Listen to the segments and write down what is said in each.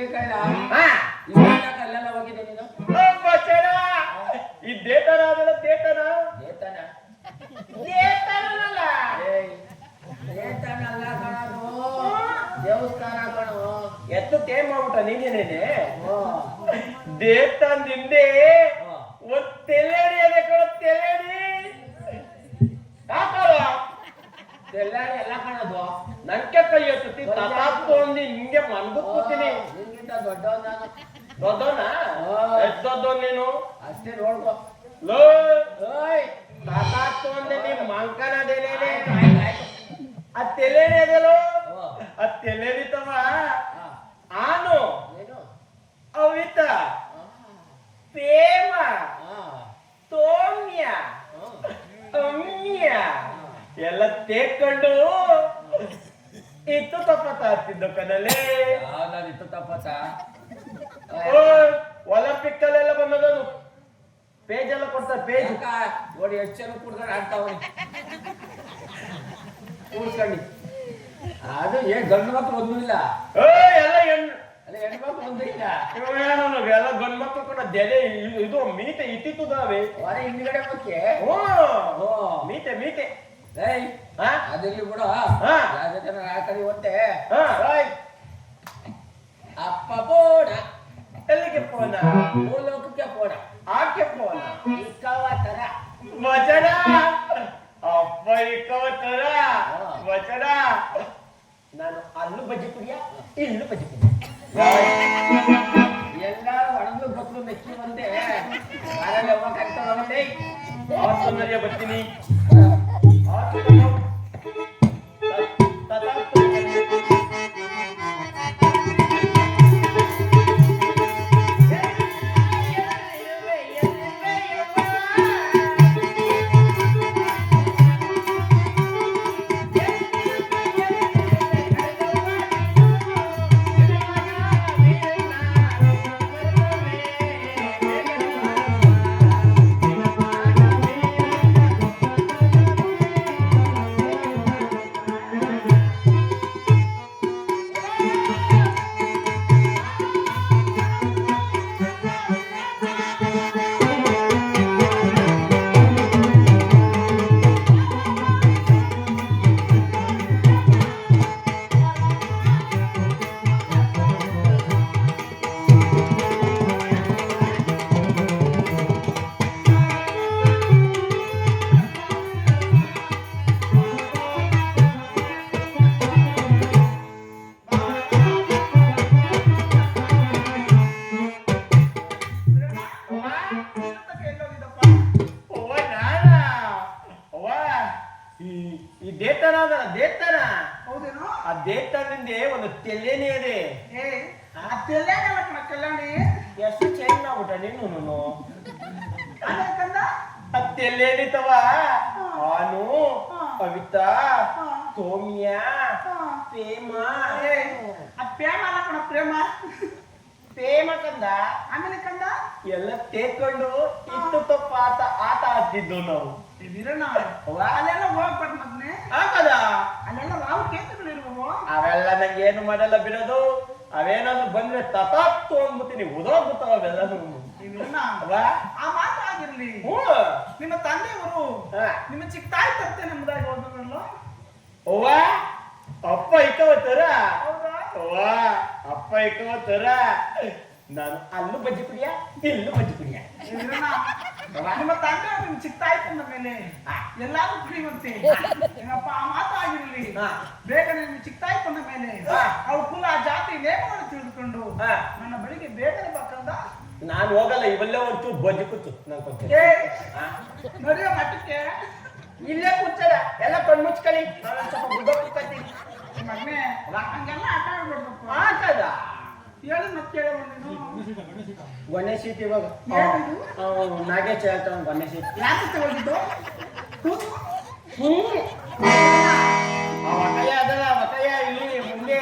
ತೆಂಗಿನಕಾಯಿನ ಕಲ್ಲೆಲ್ಲ ಹೋಗಿದೆ ನೀನು ಈ ದೇತನ ಅದಲ್ಲ ದೇತನ ದೇತನ ದೇತನಲ್ಲ ದೇತನ ಅಲ್ಲ ಕಣದು ದೇವಸ್ಥಾನ ಕಣು ಎತ್ತು ತೇಮ್ ಮಾಡ್ಬಿಟ್ಟ ನೀನೇನೇನೆ ದೇತನ ಹಿಂದೆ ಒಂದ್ ತೆಲೇಡಿ ಅದೇ ಕಣ ತೆಲೇಡಿ ತೆಲ್ಲಾಡಿ ಎಲ್ಲ ಕಾಣೋದು ನಂಗೆ ಕೈ ಎತ್ತಿ ತಗೊಂಡು ಹಿಂಗೆ ಮನ್ಗು ಕೂತೀನಿ ನಿನ್ಗಿಂತ ದೊಡ್ಡವನ್ ನಾನು ದೊಡ್ಡವನ ಎಷ್ಟ್ ದೊಡ್ಡವನ್ ನೀನು ಅಷ್ಟೇ ನೋಡ್ಕೊ ಲೋ ತಗೊಂಡೆ ನಿಮ್ ಮಂಕನದೇನೇನೆ ಆ ತೆಲೇಡಿ ಅದೆಲ್ಲೋ ಆ ತೆಲೇಡಿ ತವ ಆನು ಅವಿತ ಪ್ರೇಮ ತೋಮ್ಯ ಅಮ್ಯ ಎಲ್ಲ ತೇಕೊಂಡು ಇತ್ತು ತಪ್ಪತ್ತ ಆಗ್ತಿದ್ದು ಕನಲೆ ನಾನು ಇತ್ತು ತಪ್ಪತ್ತ ಒಲಿಂಪಿಕ್ ಅಲ್ಲೆಲ್ಲ ಬಂದದನು ಪೇಜ್ ಎಲ್ಲ ಕೊಡ್ತಾರೆ ಪೇಜ್ ನೋಡಿ ಎಷ್ಟು ಜನ ಕುಡ್ಕೊಂಡು ಆಡ್ತಾವನಿ ಕೂಡ್ಸ್ಕೊಂಡಿ ಅದು ಏನ್ ಗಂಡು ಮಕ್ಳು ಒಂದೂ ಇಲ್ಲ ಎಲ್ಲ ಹೆಣ್ಣು ಅಲ್ಲ ಹೆಣ್ಮಕ್ಳು ಒಂದೂ ಇಲ್ಲ ಎಲ್ಲ ಗಂಡು ಮಕ್ಳು ಕೂಡ ದೆಲೆ ಇದು ಮೀತೆ ಇತ್ತಿತ್ತುದಾವೆ ಹೊರ ಹಿಂದ್ಗಡೆ ಮತ್ತೆ ಮೀತೆ ಮೀತೆ ಅದಿರ್ಲಿ ಬಿಡು ಯಾವ ಜನ ಹಾಕಿ ಹೊತ್ತೆ ಅಪ್ಪ ಪೋಣ ಎಲ್ಲಿಗೆ ಪೋನ ಭೂಲೋಕಕ್ಕೆ ಪೋಣ ಆಕೆ ಪೋನ ಇಕ್ಕವ ತರ ವಚನ ಅಪ್ಪ ಇಕ್ಕವ ತರ ವಚನ ನಾನು ಅಲ್ಲೂ ಬಜ್ಜಿ ಕುಡಿಯ ಇಲ್ಲೂ ಬಜ್ಜಿ ಕುಡಿಯ ಎಲ್ಲ ಒಣಗ್ಲು ಬಕ್ಲು ಮೆಚ್ಚಿ ಬಂದೆ ಯಾರಲ್ಲಿ ಒಬ್ಬ ಕರಿತಾವೇ ಆಸ್ಪತ್ರೆಯ ಬರ್ತೀನಿ ಈ ದೇತನ ಅದಲ್ಲ ದೇತನ ಹೌದೇನೋ ಆ ದೇತನಿಂದ ಒಂದು ತೆಲ್ಲೇನೆ ಇದೆ ಆ ತೆಲ್ಲೇನೆ ಕಲ್ಯಾಣಿ ಎಷ್ಟು ಚೇಂಜ್ ಮಾಡ್ಬಿಟ್ಟ ನೀನು ಕಂದ ಆ ತೆಲ್ಲೇನಿತವ ಆನು ಕವಿತಾ ಸೌಮ್ಯ ಪ್ರೇಮ ಆ ಪ್ರೇಮ ಅಲ್ಲ ಕಣ ಪ್ರೇಮ ಪ್ರೇಮ ಕಂದ ಆಮೇಲೆ ಕಂದ ಎಲ್ಲ ತೇಕೊಂಡು ಇತ್ತು ತಪ್ಪ ಆಟ ಆಡ್ತಿದ್ದು ನಾವು ವೀರಣ್ಣ ಅಲ್ಲೆಲ್ಲ ಹೋಗ್ಬಾರ್ದು ಮಗ್ನೆ ಹಾಕದ ಅಲ್ಲೆಲ್ಲ ರಾವು ಕೇಂದ್ರಗಳಿರುವವು ಅವೆಲ್ಲ ನಂಗೆ ಏನು ಮಾಡಲ್ಲ ಬಿಡೋದು ಅವೇನಾದ್ರು ಬಂದ್ರೆ ತತಾತ್ತು ಅಂದ್ಬಿಡ್ತೀನಿ ಉದೋಗ್ಬಿಡ್ತಾವ ಅವೆಲ್ಲ ವೀರಣ್ಣ ಆ ಮಾತು ಆಗಿರ್ಲಿ ನಿಮ್ಮ ತಂದೆಯವರು ನಿಮ್ಮ ಚಿಕ್ಕ ತಾಯಿ ತತ್ತೆ ನಮ್ಮದಾಗಿ ಹೋದ್ರಲ್ಲ ಅವ್ವ ಅಪ್ಪ ಇಕ್ಕವತ್ತರ ಹೌದಾ ಅವ್ವ ಅಪ್ಪ ಇಕ್ಕವತ್ತರ ನಾನು ಅಲ್ಲೂ ಬಜ್ಜಿ ಕುಡಿಯ ಇಲ್ಲೂ ಬಜ್ಜಿ ಕುಡಿಯ ನಿಮ್ಮ ತಂದೆ ನಿಮ್ ಚಿಕ್ಕ ತಾಯಿ ತಂದ ಮೇಲೆ ಎಲ್ಲಾರು ಕುಡಿಯುವಂತೆ ಏನಪ್ಪ ಆ ಮಾತು ಆಗಿರ್ಲಿ ಬೇಗ ನಿಮ್ ಚಿಕ್ಕ ತಾಯಿ ತಂದ ಮೇಲೆ ಅವ್ರ ಕುಲ ಜಾತಿ ನೇಮಗಳನ್ನು ತಿಳಿದುಕೊಂಡು ನನ್ನ ಬಳಿಗೆ ಬೇಗನೆ ಬಕ್ಕಂದ ನಾನು ಹೋಗಲ್ಲ ಇವೆಲ್ಲ ಒಂಚೂರು ಬಜ್ಜಿ ಕೂತು ನಾನು ನಡೆಯೋ ಮಟ್ಟಕ್ಕೆ ಇಲ್ಲೇ ಕೂರ್ಚದ ಎಲ್ಲ ಕಣ್ಮುಚ್ಕೊಳ್ಳಿ ನಾನು ಸ್ವಲ್ಪ ಗುಡ್ಡ ಕೂತ್ಕೊಳ್ತೀನಿ ಮಗನೆ ಹಂಗೆಲ್ಲ ಆಟ ಆಡ್ಬಿಡ್ಬೇಕು ಆಟದ ಹೇಳಿ ಮತ್ತೆ ಕೇಳ ನೀನು ಗಣೇಶ ಸೀಟ್ ಇವಾಗ ನಾಗೇಶ್ ಹೇಳ್ತಾವ ಗಣೇಶ ಸೀಟ್ ಯಾಕೆ ತಗೊಂಡಿದ್ದು ಆ ವಕಯ್ಯ ಅದಲ್ಲ ವಕಯ್ಯ ಇಲ್ಲಿ ಮುಂದೆ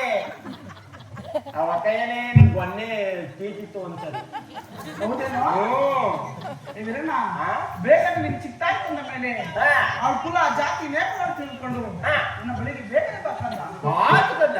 ಆ ವಕಯ್ಯನೇ ಗೊನ್ನೆ ತೀತಿತ್ತು ಅನ್ಸದು ಹೌದೇನೋ ಇದನ್ನ ಬೇಕಾದ್ರೆ ನಿಮ್ ಚಿಕ್ಕ ತಾಯಿ ತಂದ ಮೇಲೆ ಅವ್ರ ಕುಲ ಜಾತಿ ನೇಮಗಳನ್ನು ತಿಳ್ಕೊಂಡು ನನ್ನ ಬಳಿಗೆ ಬೇಕನೆ ಬಕ್ಕಂದ ಆತದ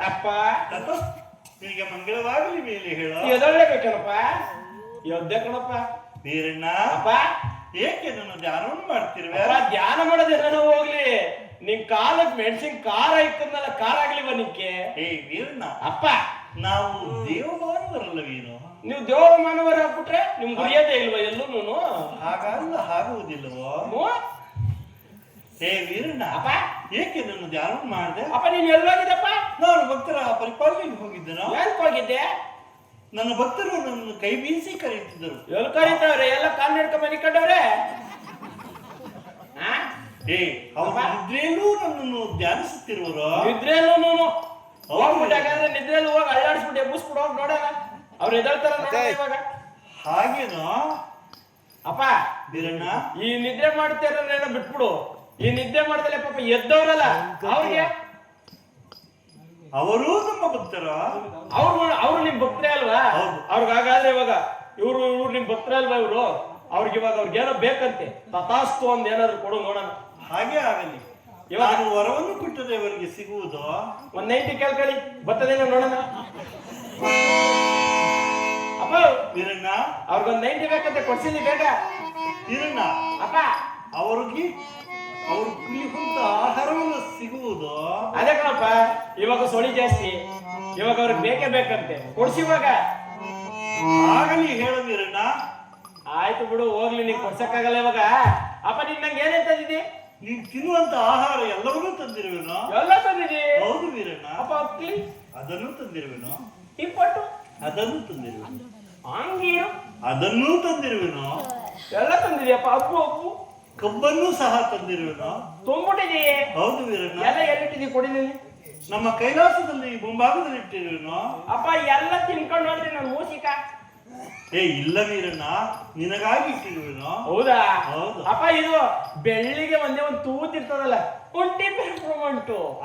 ಅಪ್ಪ ನಿನಗೆ ಮಂಗಳವಾಗಲಿ ಮೇಲೆ ಹೇಳ. ಎದೊಳ್ಳೇಬೇಕೇನಪ್ಪ, ಯೋದ್ದೆ ಕಣಪ್ಪ. ವೀರಣ್ಣ ಅಪ್ಪ ಏಕೆ ನನ್ನ ಧ್ಯಾನವನ್ನು ಮಾಡ್ತಿರುವೆ? ಧ್ಯಾನ ಮಾಡೋದೇನೋ ಹೋಗ್ಲಿ, ನಿನ್ ಕಾಲಕ್ ಮೆಣಸಿನ ಖಾರ ಇಕ್ಕದ್ನಲ್ಲ, ಖಾರ ಆಗ್ಲಿವ ನಿಂಗೆ? ಏ ವೀರಣ್ಣ, ಅಪ್ಪ ನಾವು ದೇವಮಾನವರಲ್ಲವೇನು? ನೀವು ದೇವರ ಮಾನವರ ಹಾಕ್ಬಿಟ್ರೆ ನಿಮ್ಗೆ ಗುರಿಯೋದೇ ಇಲ್ವ ಎಲ್ಲೂನು? ಹಾಗಲ್ಲ, ಆಗುವುದಿಲ್ಲವೋ? ಹೇ ವೀರಣ್ಣ, ಅಪ್ಪ ಏಕೆ ನನ್ನ ಧ್ಯಾನ ಮಾಡಿದೆ? ಅಪ್ಪ ನೀನ್ ಎಲ್ಲೋಗಿದ್ದಪ್ಪ? ನಾನು ಭಕ್ತರ ಪರಿಪಾಲನೆಗೆ ಹೋಗಿದ್ದೆನೋ. ಎಲ್ಲಿ ಹೋಗಿದ್ದೆ? ನನ್ನ ಭಕ್ತರು ನನ್ನನ್ನು ಕೈ ಬೀಸಿ ಕರೆಯುತ್ತಿದ್ದರು. ಎಲ್ಲಿ ಕರೀತಾವ್ರೆ? ಎಲ್ಲ ಕಾಲ್ ಹಿಡ್ಕೊಂಡ್ ಮನಿಕೊಂಡವ್ರೆ. ಏ ಅವ್ರ ನಿದ್ರೆಯಲ್ಲೂ ನನ್ನನ್ನು ಧ್ಯಾನಿಸುತ್ತಿರುವರು. ನಿದ್ರೆಯಲ್ಲೂ ಹೋಗ್ಬಿಟ್ಟಾಗಾದ್ರೆ ನಿದ್ರೆಯಲ್ಲಿ ಹೋಗಿ ಅಳ್ಳಾಡಿಸ್ಬಿಟ್ಟು ಎಬ್ಬಿಸ್ಬಿಟ್ಟು ಹೋಗಿ ನೋಡೋಣ, ಅವ್ರು ಎದಳ್ತಾರ ಇವಾಗ. ಹಾಗೇನೋ ಅಪ್ಪ ವೀರಣ್ಣ, ಈ ನಿದ್ರೆ ಮಾಡ್ತಾರೇನೋ ಬಿಟ್ಬಿಡು. ಈ ನಿದ್ದೆ ಮಾಡ್ದಲೆ ಪಾಪ ಎದ್ದವ್ರಲ್ಲ ಅವ್ರಿಗೆ, ಅವರು ನಮ್ಮ ಭಕ್ತರ. ಅವ್ರು ನಿಮ್ ಭಕ್ತರೇ ಅಲ್ವಾ? ಅವ್ರಿಗಾಗಾದ್ರೆ ಇವಾಗ ಇವ್ರು ನಿಮ್ ಭಕ್ತರೇ ಅಲ್ವಾ ಇವ್ರು? ಅವ್ರಿಗೆ ಇವಾಗ ಅವ್ರಿಗೇನೋ ಬೇಕಂತೆ, ತಥಾಸ್ತು ಒಂದ್ ಏನಾದ್ರು ಕೊಡು ನೋಡೋಣ. ಹಾಗೆ ಆಗಲಿ. ಇವಾಗ ವರವನ್ನು ಕೊಟ್ಟರೆ ಅವರಿಗೆ ಸಿಗುವುದು. ಒಂದ್ 90 ಕೇಳ್ಕೊಳ್ಳಿ, ಬರ್ತದೇನೋ ನೋಡೋಣ. ಅಪ್ಪ ವೀರಣ್ಣ, ಅವ್ರಿಗೊಂದ್ 90 ಬೇಕಂತೆ, ಕೊಡ್ಸಿದ್ವಿ ಬೇಗ. ವೀರಣ್ಣ, ಅಪ್ಪ ಅವ್ರಿಗೆ ಅವ್ರು ಕುಳಿತ ಆಹಾರವನ್ನು ಸಿಗುವುದು. ಅದೇ ಕಣಪ್ಪ, ಇವಾಗ ಸೊಳಿ ಜಾಸ್ತಿ, ಇವಾಗ ಅವ್ರಿಗೆ ಬೇಕೇ ಬೇಕಂತೆ, ಕೊಡ್ಸಿವಾಗ. ಆಗಲಿ ಹೇಳ ವೀರಣ್ಣ. ಆಯ್ತು ಬಿಡು, ಹೋಗ್ಲಿ, ನೀನ್ ಕೊಡ್ಸಕ್ಕಾಗಲ್ಲ ಇವಾಗ. ಅಪ್ಪ ನೀನ್ ನಂಗೆ ಏನೇನ್ ತಂದಿದ್ದಿ? ನೀನ್ ತಿನ್ನುವಂತ ಆಹಾರ ಎಲ್ಲವನ್ನೂ ತಂದಿರುವೆನೋ? ಎಲ್ಲ ತಂದಿದ್ದಿ. ಹೌದು ವೀರಣ್ಣ. ಅಪ್ಪ ಅಕ್ಕಿ ಅದನ್ನು ತಂದಿರುವೆನೋ? ಇಪ್ಪಟ್ಟು ಅದನ್ನು ತಂದಿರುವೆನು. ಅಂಗೀರು ಅದನ್ನೂ ತಂದಿರುವೆನೋ? ಎಲ್ಲ ತಂದಿದ್ಯಪ್ಪ. ಅಪ್ಪು ಅಪ್ಪು ಕಬ್ಬನ್ನು ಸಹ ತಂದಿರುವೆನೋ? ತುಂಬಿಟ್ಟಿದೀ. ಹೌದು ವೀರಣ್ಣ. ಎಲ್ಲ ಎಲ್ಲಿಟ್ಟಿದೀ ಕೊಡಿನಲ್ಲಿ? ನಮ್ಮ ಕೈಲಾಸದಲ್ಲಿ ಮುಂಭಾಗದಲ್ಲಿ ಇಟ್ಟಿರುವೆನೋ? ಅಪ್ಪ ಎಲ್ಲ ತಿನ್ಕೊಂಡು ಹೋದ್ರೆ ನಾನು ಮೂಸಿಕ. ಏ ಇಲ್ಲ ವೀರಣ್ಣ, ನಿನಗಾಗಿ ಇಟ್ಟಿರುವೆನೋ? ಹೌದಾ? ಹೌದು. ಅಪ್ಪ ಇದು ಬೆಳ್ಳಿಗೆ ಒಂದೇ ಒಂದು ತೂತಿರ್ತದಲ್ಲ, ಕುಂಟಿ ಪೆರ್ಫ್ಯೂಮ್,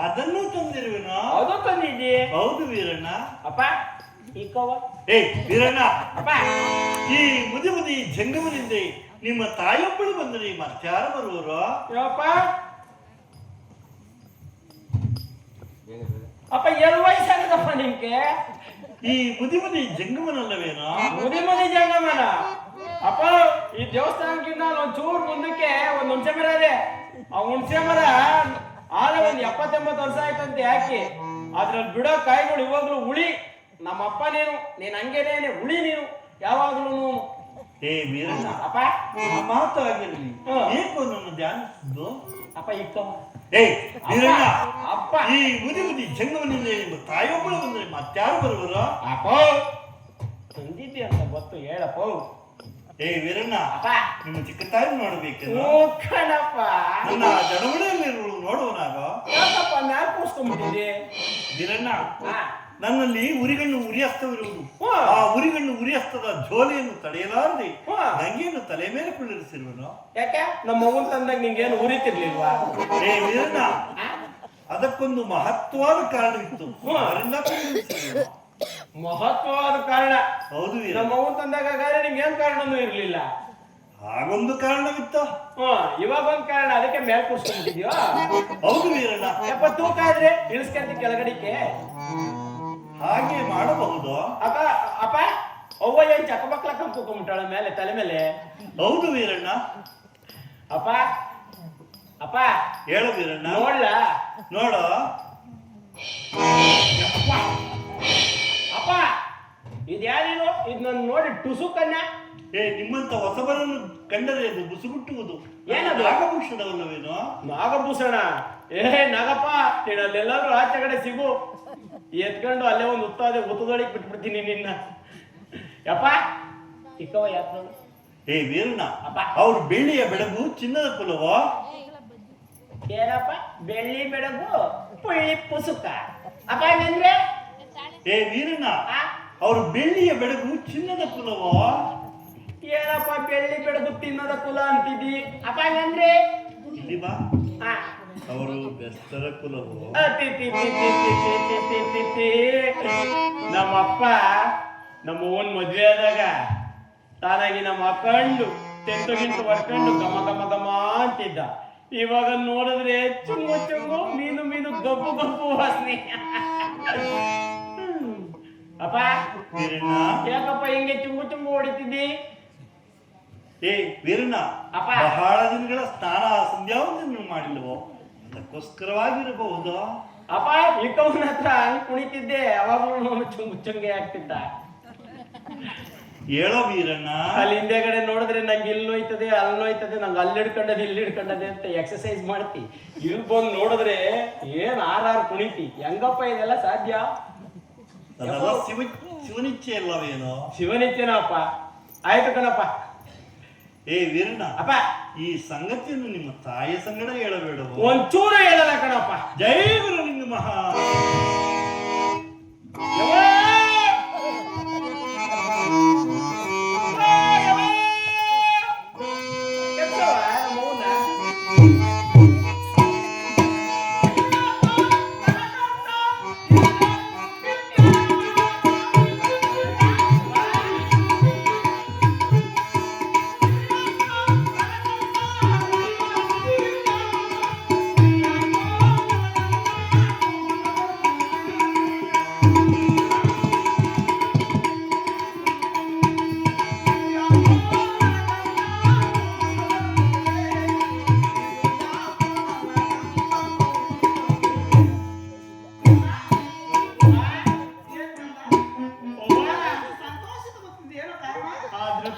ಅದನ್ನು ತಂದಿರುವೆನೋ? ಅದು ತಂದಿದ್ದಿ. ಹೌದು ವೀರಣ್ಣ. ಅಪ್ಪ ಈಕವ. ಏ ವೀರಣ್ಣ, ಅಪ್ಪ ಈ ಮುದಿ ಮುದಿ ಜಂಗಮನಿಂದ ನಿಮ್ಮ ತಾಯೊಬ್ಬಳು ಬಂದರೆ ಮತ್ತಾರ ಬರುವರು? ಯಪ್ಪ ಅಪ್ಪ ಎಲ್ ವಯಸ್ಸಾಗದಪ್ಪ ನಿಮ್ಗೆ? ಈ ಮುದಿ ಮುದಿ ಜಂಗಮನಲ್ಲವೇನೋ? ಮುದಿ ಮುದಿ ಜಂಗಮನ. ಅಪ್ಪ ಈ ದೇವಸ್ಥಾನಕ್ಕಿಂತ ಒಂಚೂರು ಮುಂದಕ್ಕೆ ಒಂದ್ ಹುಣಸೆ ಮರ ಇದೆ. ಆ ಹುಣಸೆ ಮರ ಆದ್ರೆ ಒಂದ್ 70-80 ವರ್ಷ ಆಯ್ತಂತೆ ಹಾಕಿ. ಅದ್ರಲ್ಲಿ ಬಿಡೋ ಕಾಯಿಗಳು ಇವಾಗ್ಲೂ ಉಳಿ. ನಮ್ಮಪ್ಪ ನೀನ್ ಹಂಗೇನೇನೆ ಉಳಿ, ನೀನು ಯಾವಾಗ್ಲೂ. ಏ ವೀರಣ್ಣ, ಅಪ್ಪ ಆ ಮಾತು ಆಗಿರಲಿ, ಏಕೋ ನನ್ನ ಧ್ಯಾನಿಸಿದ್ದು? ಅಪ್ಪ ಇಕ್ಕವ. ಏ ವೀರಣ್ಣ, ಅಪ್ಪ ಈ ಮುದಿ ಮುದಿ ಜಂಗಮನಿಂದ ನಿಮ್ಮ ತಾಯೊಬ್ಬಳು ಬಂದರೆ ಮತ್ತಾರು ಬರುವರು? ಅಪ್ಪ ತಂದಿದ್ದೆ ಅಂತ ಗೊತ್ತು, ಹೇಳಪ್ಪ. ಏ ವೀರಣ್ಣ, ಅಪ್ಪ ನಿಮ್ಮ ಚಿಕ್ಕ ತಾಯಿ ನೋಡಬೇಕೆಂದು ಕಣಪ್ಪ. ನನ್ನ ಜನವಳಿಯಲ್ಲಿರುವುದು ನೋಡುವನಾಗ ಯಾಕಪ್ಪ ಮ್ಯಾಲ್ ಕೂರ್ಸ್ಕೊಂಡ್ಬಿಟ್ಟಿದ್ದೆ? ವೀರಣ್ಣ, ನನ್ನಲ್ಲಿ ಉರಿಗಣ್ಣು ಉರಿಯಸ್ತವಿರುವುದು. ಆ ಉರಿಗಣ್ಣು ಉರಿಯಸ್ತದ ಜೋಲಿಯನ್ನು ತಡೆಯಲಾರದೆ ನಂಗೇನು ತಲೆ ಮೇಲೆ ಕುಳ್ಳಿರಿಸಿರುವನು? ಯಾಕೆ ನಮ್ಮ ಮಗನ್ ತಂದಾಗ ನಿಂಗೇನು ಉರಿತಿರ್ಲಿಲ್ವಾ? ಏ ವೀರಣ್ಣ, ಅದಕ್ಕೊಂದು ಮಹತ್ವವಾದ ಕಾರಣವಿತ್ತು. ಮಹತ್ವವಾದ ಕಾರಣ? ಹೌದು ವೀರ. ನಮ್ಮ ಮಗನ್ ತಂದಾಗ ನಿಮ್ಗೇನ್ ಕಾರಣನೂ ಇರ್ಲಿಲ್ಲ? ಹಾಗೊಂದು ಕಾರಣವಿತ್ತು. ಇವಾಗ ಒಂದ್ ಕಾರಣ, ಅದಕ್ಕೆ ಮೇಲ್ ಕೂರ್ಸ್ಕೊಂಡ್ಬಿಟ್ಟಿದ್ಯೋ? ಹೌದು ವೀರಣ್ಣ. ಯಪ್ಪ ತೂಕ ಆದ್ರೆ ಇಳಿಸ್ಕೊಂತ ಕೆಳಗಡಿಕೆ ಹಾಗೆ ಮಾಡಬಹುದು. ಅಪ್ಪ ಅಪ್ಪ ಅವ್ವ ಏನ್ ಚಕ್ಕಮಕ್ಲಕ್ಕ ಕೂಕೊಂಡ್ಬಿಟ್ಟಾಳ ಮೇಲೆ ತಲೆ ಮೇಲೆ? ಹೌದು ವೀರಣ್ಣ. ಅಪ್ಪ ಅಪ್ಪ ಹೇಳು ವೀರಣ್ಣ. ನೋಡ್ಲ ನೋಡ. ಅಪ್ಪ ಇದ್ಯಾರೇನು? ಇದ್ ನನ್ ನೋಡಿ ಟುಸು ಕನ್ಯಾ. ಏ ನಿಮ್ಮಂತ ಹೊಸಬರನ್ನು ಕಂಡರೆ ಅದು ಬುಸುಗುಟ್ಟುವುದು. ಏನದು? ನಾಗಭೂಷಣವಲ್ಲವೇನೋ? ನಾಗಭೂಷಣ? ನಾಗಪ್ಪ, ನೀನ್ ಅಲ್ಲೆಲ್ಲಾದ್ರೂ ಆಚೆ ಕಡೆ ಸಿಗು, ಎತ್ಕೊಂಡು ಅಲ್ಲೇ ಒಂದು ಉತ್ತದೊಳಗೆ ಬಿಟ್ಬಿಡ್ತೀನಿ ನಿನ್ನ. ಯಪ್ಪ ಇಕ್ಕವ ಯಾತ್ರ. ಏ ವೀರಣ್ಣ, ಅಪ್ಪ ಅವ್ರು ಬೆಳ್ಳಿಯ ಬೆಳಗು ಚಿನ್ನದ ಕುಲವೋ? ಏನಪ್ಪ ಬೆಳ್ಳಿ ಬೆಳಗು ಪುಳ್ಳಿ ಪುಸುಕ? ಅಪ್ಪ ಹಂಗಂದ್ರೆ? ಏ ವೀರಣ್ಣ, ಅವ್ರು ಬೆಳ್ಳಿಯ ಬೆಳಗು ಚಿನ್ನದ ಕುಲವೋ? ಏನಪ್ಪ ಬೆಳ್ಳಿ ಬೆಳಗು ತಿನ್ನದ ಕುಲ ಅಂತಿದ್ದಿ? ಅಪ್ಪ ಹಂಗಂದ್ರೆ? ಇಲ್ಲಿ ಬಾ. ಅವರು ಬೆಸ್ತರ ಕುಲವೋ? ನಮ್ಮಪ್ಪ ನಮ್ಮ ಓನ್ ಮದ್ವೆ ಆದಾಗ ತಾನಾಗಿ ನಮ್ಮ ಅಕ್ಕಂಡು ತೆಂಟು ಹೊಡ್ಕೊಂಡು ಗಮ ಗಮ ಗಮ ಅಂತಿದ್ದ. ಇವಾಗ ನೋಡಿದ್ರೆ ಚುಂಗು ಚುಂಗು ಮೀನು ಮೀನು ಗಪ್ಪು ಗಪ್ಪು ವಾಸನೆ. ಅಪ್ಪ ವೀರಣ್ಣ, ಯಾಕಪ್ಪ ಹಿಂಗೆ ಚುಂಬು ಚುಂಬು ಹೊಡಿತಿದ್ದಿ? ಏ ವೀರಣ್ಣ, ಅಪ್ಪ. ಬಹಳ ದಿನಗಳ ಸ್ನಾನ ಸಂಧ್ಯಾವಂದನೆ ಮಾಡಿಲ್ವೋ, ಅದಕ್ಕೋಸ್ಕರವಾಗಿರಬಹುದು. ಅಪ್ಪ ಇಕ್ಕವನ ಹತ್ರ ಹಂಗ್ ಕುಣಿತಿದ್ದೆ, ಅವಾಗಲೂ ಚುಂಬು ಚುಂಗೆ ಆಗ್ತಿದ್ದ. ಹೇಳೋ ವೀರಣ್ಣ. ಅಲ್ಲಿ ಹಿಂದೆಗಡೆ ನೋಡಿದ್ರೆ ನಂಗೆ ಇಲ್ಲಿ ನೋಯ್ತದೆ, ಅಲ್ಲಿ ನೋಯ್ತದೆ, ನಂಗೆ ಅಲ್ಲಿ ಹಿಡ್ಕೊಂಡದೆ ಇಲ್ಲಿ ಹಿಡ್ಕೊಂಡದೆ ಅಂತ ಎಕ್ಸರ್ಸೈಸ್ ಮಾಡ್ತಿ. ಇಲ್ಲಿ ಬಂದು ನೋಡಿದ್ರೆ ಏನ್ ಆರಾರು ಕುಣಿತಿ. ಹೆಂಗಪ್ಪ ಇದೆಲ್ಲ ಸಾಧ್ಯ? ಅದೆಲ್ಲ ಶಿವನಿಚ್ಛೆ ಅಲ್ಲವೇನೋ? ಶಿವನಿತ್ಯನಪ್ಪ. ಆಯ್ತು ಕಣಪ್ಪ. ಏ ವೀರಣ್ಣ, ಅಪ್ಪ ಈ ಸಂಗತಿಯನ್ನು ನಿಮ್ಮ ತಾಯಿಯ ಸಂಗಡ ಹೇಳಬೇಡ. ಒಂಚೂರು ಹೇಳಲ್ಲ ಕಣಪ್ಪ. ಜೈ ಗುರು ನಿಂಗ ಮಹಾ.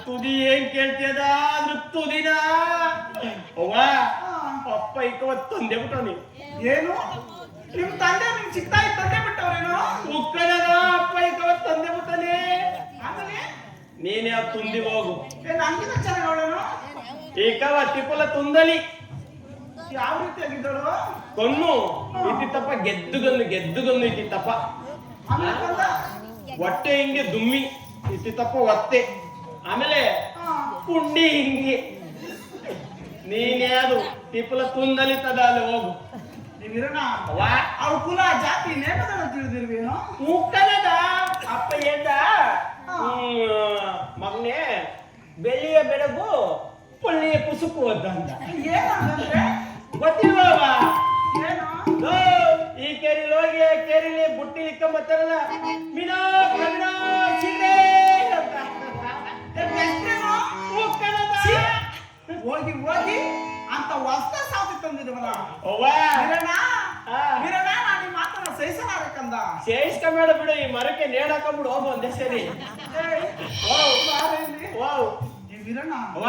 ತುದಿ ಏನ್ ಕೇಳ್ತಿಯದ? ಅದ್ರ ತುದಿನ ಅವ್ವ ಅಪ್ಪ ಇಕ್ಕವತ್ತೊಂದೇ ಬಿಟ್ಟವನಿ. ಏನು ನಿಮ್ ತಂದೆ ನಿಮ್ ಚಿಕ್ಕ ತಾಯಿ ತಂದೆ ಬಿಟ್ಟವ್ರೇನು? ಉಕ್ಕನದ ಅಪ್ಪ ಇಕ್ಕವತ್ತೊಂದೇ ಬಿಟ್ಟನೆ. ಆಮೇಲೆ ನೀನೇ ಆ ತುಂದಿ ಹೋಗು. ಏನ್ ಅಂಗಿನ ಚೆನ್ನಾಗಿ ಅವಳೇನು? ಈಕವ ತಿಪ್ಪಲ ತುಂದಲಿ ಯಾವ ರೀತಿಯಾಗಿದ್ದಳು? ಕೊನ್ನು ಇತ್ತಿತ್ತಪ್ಪ, ಗೆದ್ದುಗನ್ನು ಇತ್ತಿತ್ತಪ್ಪ. ಆಮೇಲೆ ಬಂದ ಹೊಟ್ಟೆ ಹಿಂಗೆ ದುಮ್ಮಿ ಇತ್ತಿತ್ತಪ್ಪ ಒತ್ತೆ. ಆಮೇಲೆ ಪುಂಡಿ ಹಿಂಗೆ. ನೀನೇ ಅದು ತಿಪ್ಪಲ ತುಂದಲಿತದ ಅಲ್ಲಿ ಹೋಗು. ನೀವಿರೋಣ ಅವ್ವ ಅವ್ರ ಕುಲ ಜಾತಿ ನೇಮದನ್ನ ತಿಳಿದಿರ್ವೇನು? ಮುಕ್ಕನದ ಅಪ್ಪ ಹೇಳ್ದ, ಮಗನೇ ಬೆಳ್ಳಿಯ ಬೆಳಗು ಪುಳ್ಳಿಯ ಪುಸುಕು ಅಂತ. ಏನಂದ್ರೆ ಗೊತ್ತಿಲ್ವವ? ಏನು? ಈ ಕೇರಿಲಿ ಹೋಗಿ ಕೇರಿಲಿ ಬುಟ್ಟಿ ಇಕ್ಕಂಬತ್ತಾರಲ್ಲ, ಮೀನೋ ಕಣ್ಣೋ ಸಿಗ್ರೆ ಅಂತ. ಹೆಸ್ರೇನು? ಮುಕ್ಕನದ ಹೋಗಿ ಹೋಗಿ ಅಂತ ಹೊಸ್ತ ಸಾತಿ ತಂದಿದವಲ್ಲ ಅವ್ವ ವೀರಣ್ಣ, ಆ. ವೀರಣ್ಣ ನಾನು ಈ ಮಾತನ್ನ ಸಹಿಸಲಾಗಕ್ಕಂದ. ಸೇರಿಸ್ಕೊಂಬೇಡ ಬಿಡು, ಈ ಮರಕ್ಕೆ ನೇಣ್ ಹಾಕೊಂಡ್ಬಿಡು ಹೋಗು ಒಂದೇ ಸರಿ. ವಾವ್ ಈ ವೀರಣ್ಣ ಅವ್ವ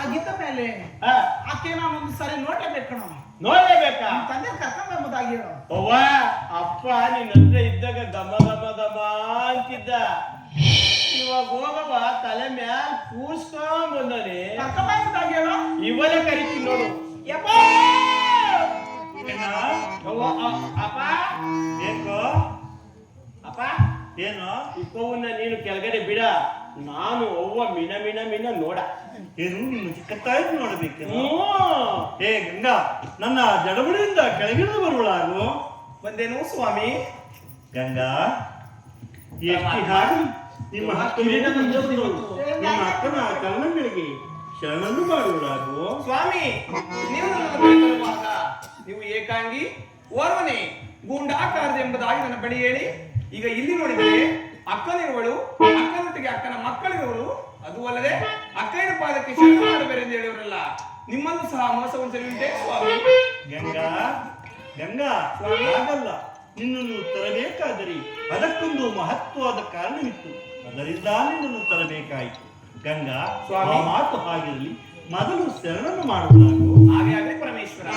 ಆಗಿದ್ದ ಮೇಲೆ ಆ, ಆಕೆ ನಾನೊಂದು ಸರಿ ನೋಡ್ಲೇಬೇಕು ಕಣ. ನೋಡ್ಲೇಬೇಕಾ? ನಿಮ್ ತಂದೆ ಕರ್ಕೊಂಬಂಬುದಾಗಿ ಹೇಳು. ಅವ್ವ ಅಪ್ಪ ನಿನ್ನ ಹತ್ರ ಇದ್ದಾಗ ದಮ ದಮ ದಮ ಅಂತಿದ್ದ. ಇವಾಗ ಹೋಗವ ತಲೆ ಮ್ಯಾಲ ಕೂರ್ಸ್ಕೊಂಡ್ ಬಂದನೆ. ಕರ್ಕೊಂಬಂಬುದಾಗಿ ಹೇಳು. ಇವಲೇ ಕರಿತೀನಿ ನೋಡು. ಯಪ್ಪ ಏನ? ಅವ್ವ, ಅಪ್ಪ ಏಕೋ? ಅಪ್ಪ ಏನು? ಈ ಕೊವ್ವನ್ನ ನೀನು ಕೆಳಗಡೆ ಬಿಡ, ನಾನು ಅವ್ವ ಮಿನ ಮಿನ ಮಿನ ನೋಡ. ಏನು ನಿಮ್ಮ ಚಿಕ್ಕ ತಾಯಿ ನೋಡಬೇಕೇನು? ಹ್ಮ್. ಏ ಗಂಗಾ, ನನ್ನ ಜಡಬಡಿಯಿಂದ ಕೆಳಗಿಳಿದು ಬರುವಳಾಗು. ಬಂದೇನು ಸ್ವಾಮಿ? ಗಂಗಾ, ಎಷ್ಟು ಹಾಗೆ ನಿಮ್ಮ ಅಕ್ಕನ ಕರ್ಣಗಳಿಗೆ ಶರಣನ್ನು ಮಾಡುವಳಾಗು. ಸ್ವಾಮಿ, ನೀವು ನನ್ನನ್ನು ಬೇಡಿಕೊಳ್ಳುವಾಗ ನೀವು ಏಕಾಂಗಿ ಓರ್ವನೆ ಗೂಂಡಾಕಾರದೆಂಬುದಾಗಿ ನನ್ನ ಬಳಿ ಹೇಳಿ, ಈಗ ಇಲ್ಲಿ ನೋಡಿದರೆ ಅಕ್ಕನಿರುವಳು, ಅಕ್ಕನೊಟ್ಟಿಗೆ ಅಕ್ಕನ ಮಕ್ಕಳಿರುವಳು, ಅದು ಅಲ್ಲದೆ ಅಕ್ಕನ ಪಾದಕ್ಕೆ ಶರಣ ಮಾಡಬೇರೆಂದು ಹೇಳಿವರಲ್ಲ, ನಿಮ್ಮನ್ನು ಸಹ ಮೋಸವಂತೆ ಸ್ವಾಮಿ. ಗಂಗಾ, ಗಂಗಾ, ಹಾಗಲ್ಲ. ನಿನ್ನನ್ನು ತರಬೇಕಾದರೆ ಅದಕ್ಕೊಂದು ಮಹತ್ವವಾದ ಕಾರಣವಿತ್ತು, ಅದರಿಂದ ನಿನ್ನನ್ನು ತರಬೇಕಾಯಿತು. ಗಂಗಾ, ಸ್ವಾಮಿ. ಆ ಮಾತು ಹಾಗಿರಲಿ, ಮೊದಲು ಶರಣನ್ನು ಮಾಡುವುದಾಗು. ಹಾಗೆ ಆಗಲಿ ಪರಮೇಶ್ವರ.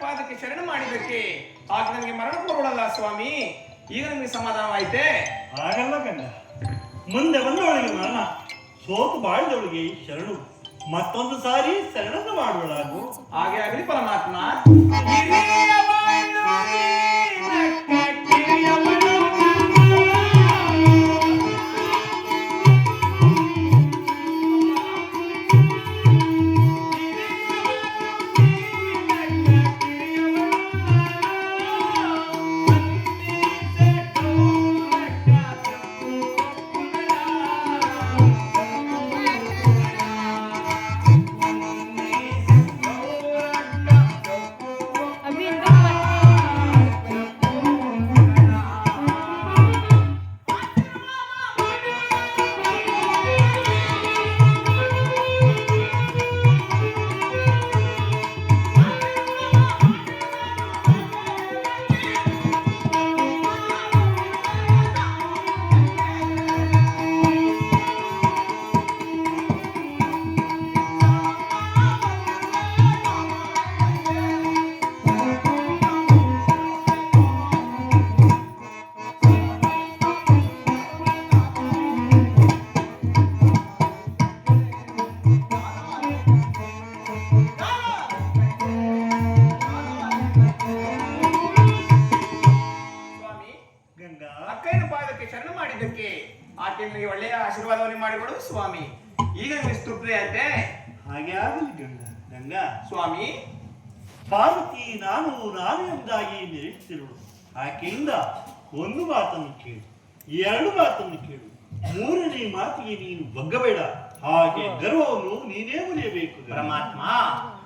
ಪಾದಕ್ಕೆ ಶರಣ ಮಾಡಿದ್ದಕ್ಕೆ ಆಗ ನನಗೆ ಮರಣ ಕೊಡೋಲ್ಲ ಸ್ವಾಮಿ. ಈಗ ನಿಮಗೆ ಸಮಾಧಾನವಾಯಿತೆ? ಆಗಲ್ಲ ಗಂಡ, ಮುಂದೆ ಬಂದವಳಿಗೆ ಮರಣ, ಸೋತು ಬಾಳಿದವಳಿಗೆ ಶರಣು, ಮತ್ತೊಂದು ಸಾರಿ ಶರಣನ್ನು ಮಾಡುವಳಾಗು. ಹಾಗೆ ಆಗಲಿ ಪರಮಾತ್ಮ. ಅಕ್ಕಯ್ಯನ ಪಾದಕ್ಕೆ ಶರಣ ಮಾಡಿದ್ದಕ್ಕೆ ಆಕೆ ನಿಮಗೆ ಒಳ್ಳೆಯ ಆಶೀರ್ವಾದವನ್ನು ಮಾಡಿಕೊಡು ಸ್ವಾಮಿ. ಈಗ ನಿಮಗೆ ತೃಪ್ತಿ ಆಯ್ತೆ? ಹಾಗೆ ಆಗಲಿ ಗಂಡ. ಗಂಗ ಸ್ವಾಮಿ, ಪಾರ್ವತಿ ನಾನು ಎಂದಾಗಿ ನಿರೀಕ್ಷಿಸಿರುಳು. ಆಕೆಯಿಂದ ಒಂದು ಮಾತನ್ನು ಕೇಳು, ಎರಡು ಮಾತನ್ನು ಕೇಳು, ಮೂರನೇ ಮಾತಿಗೆ ನೀನು ಬಗ್ಗಬೇಡ. ಹಾಗೆ ಗರ್ವವನ್ನು ನೀನೇ ಮುರಿಯಬೇಕು. ಪರಮಾತ್ಮ,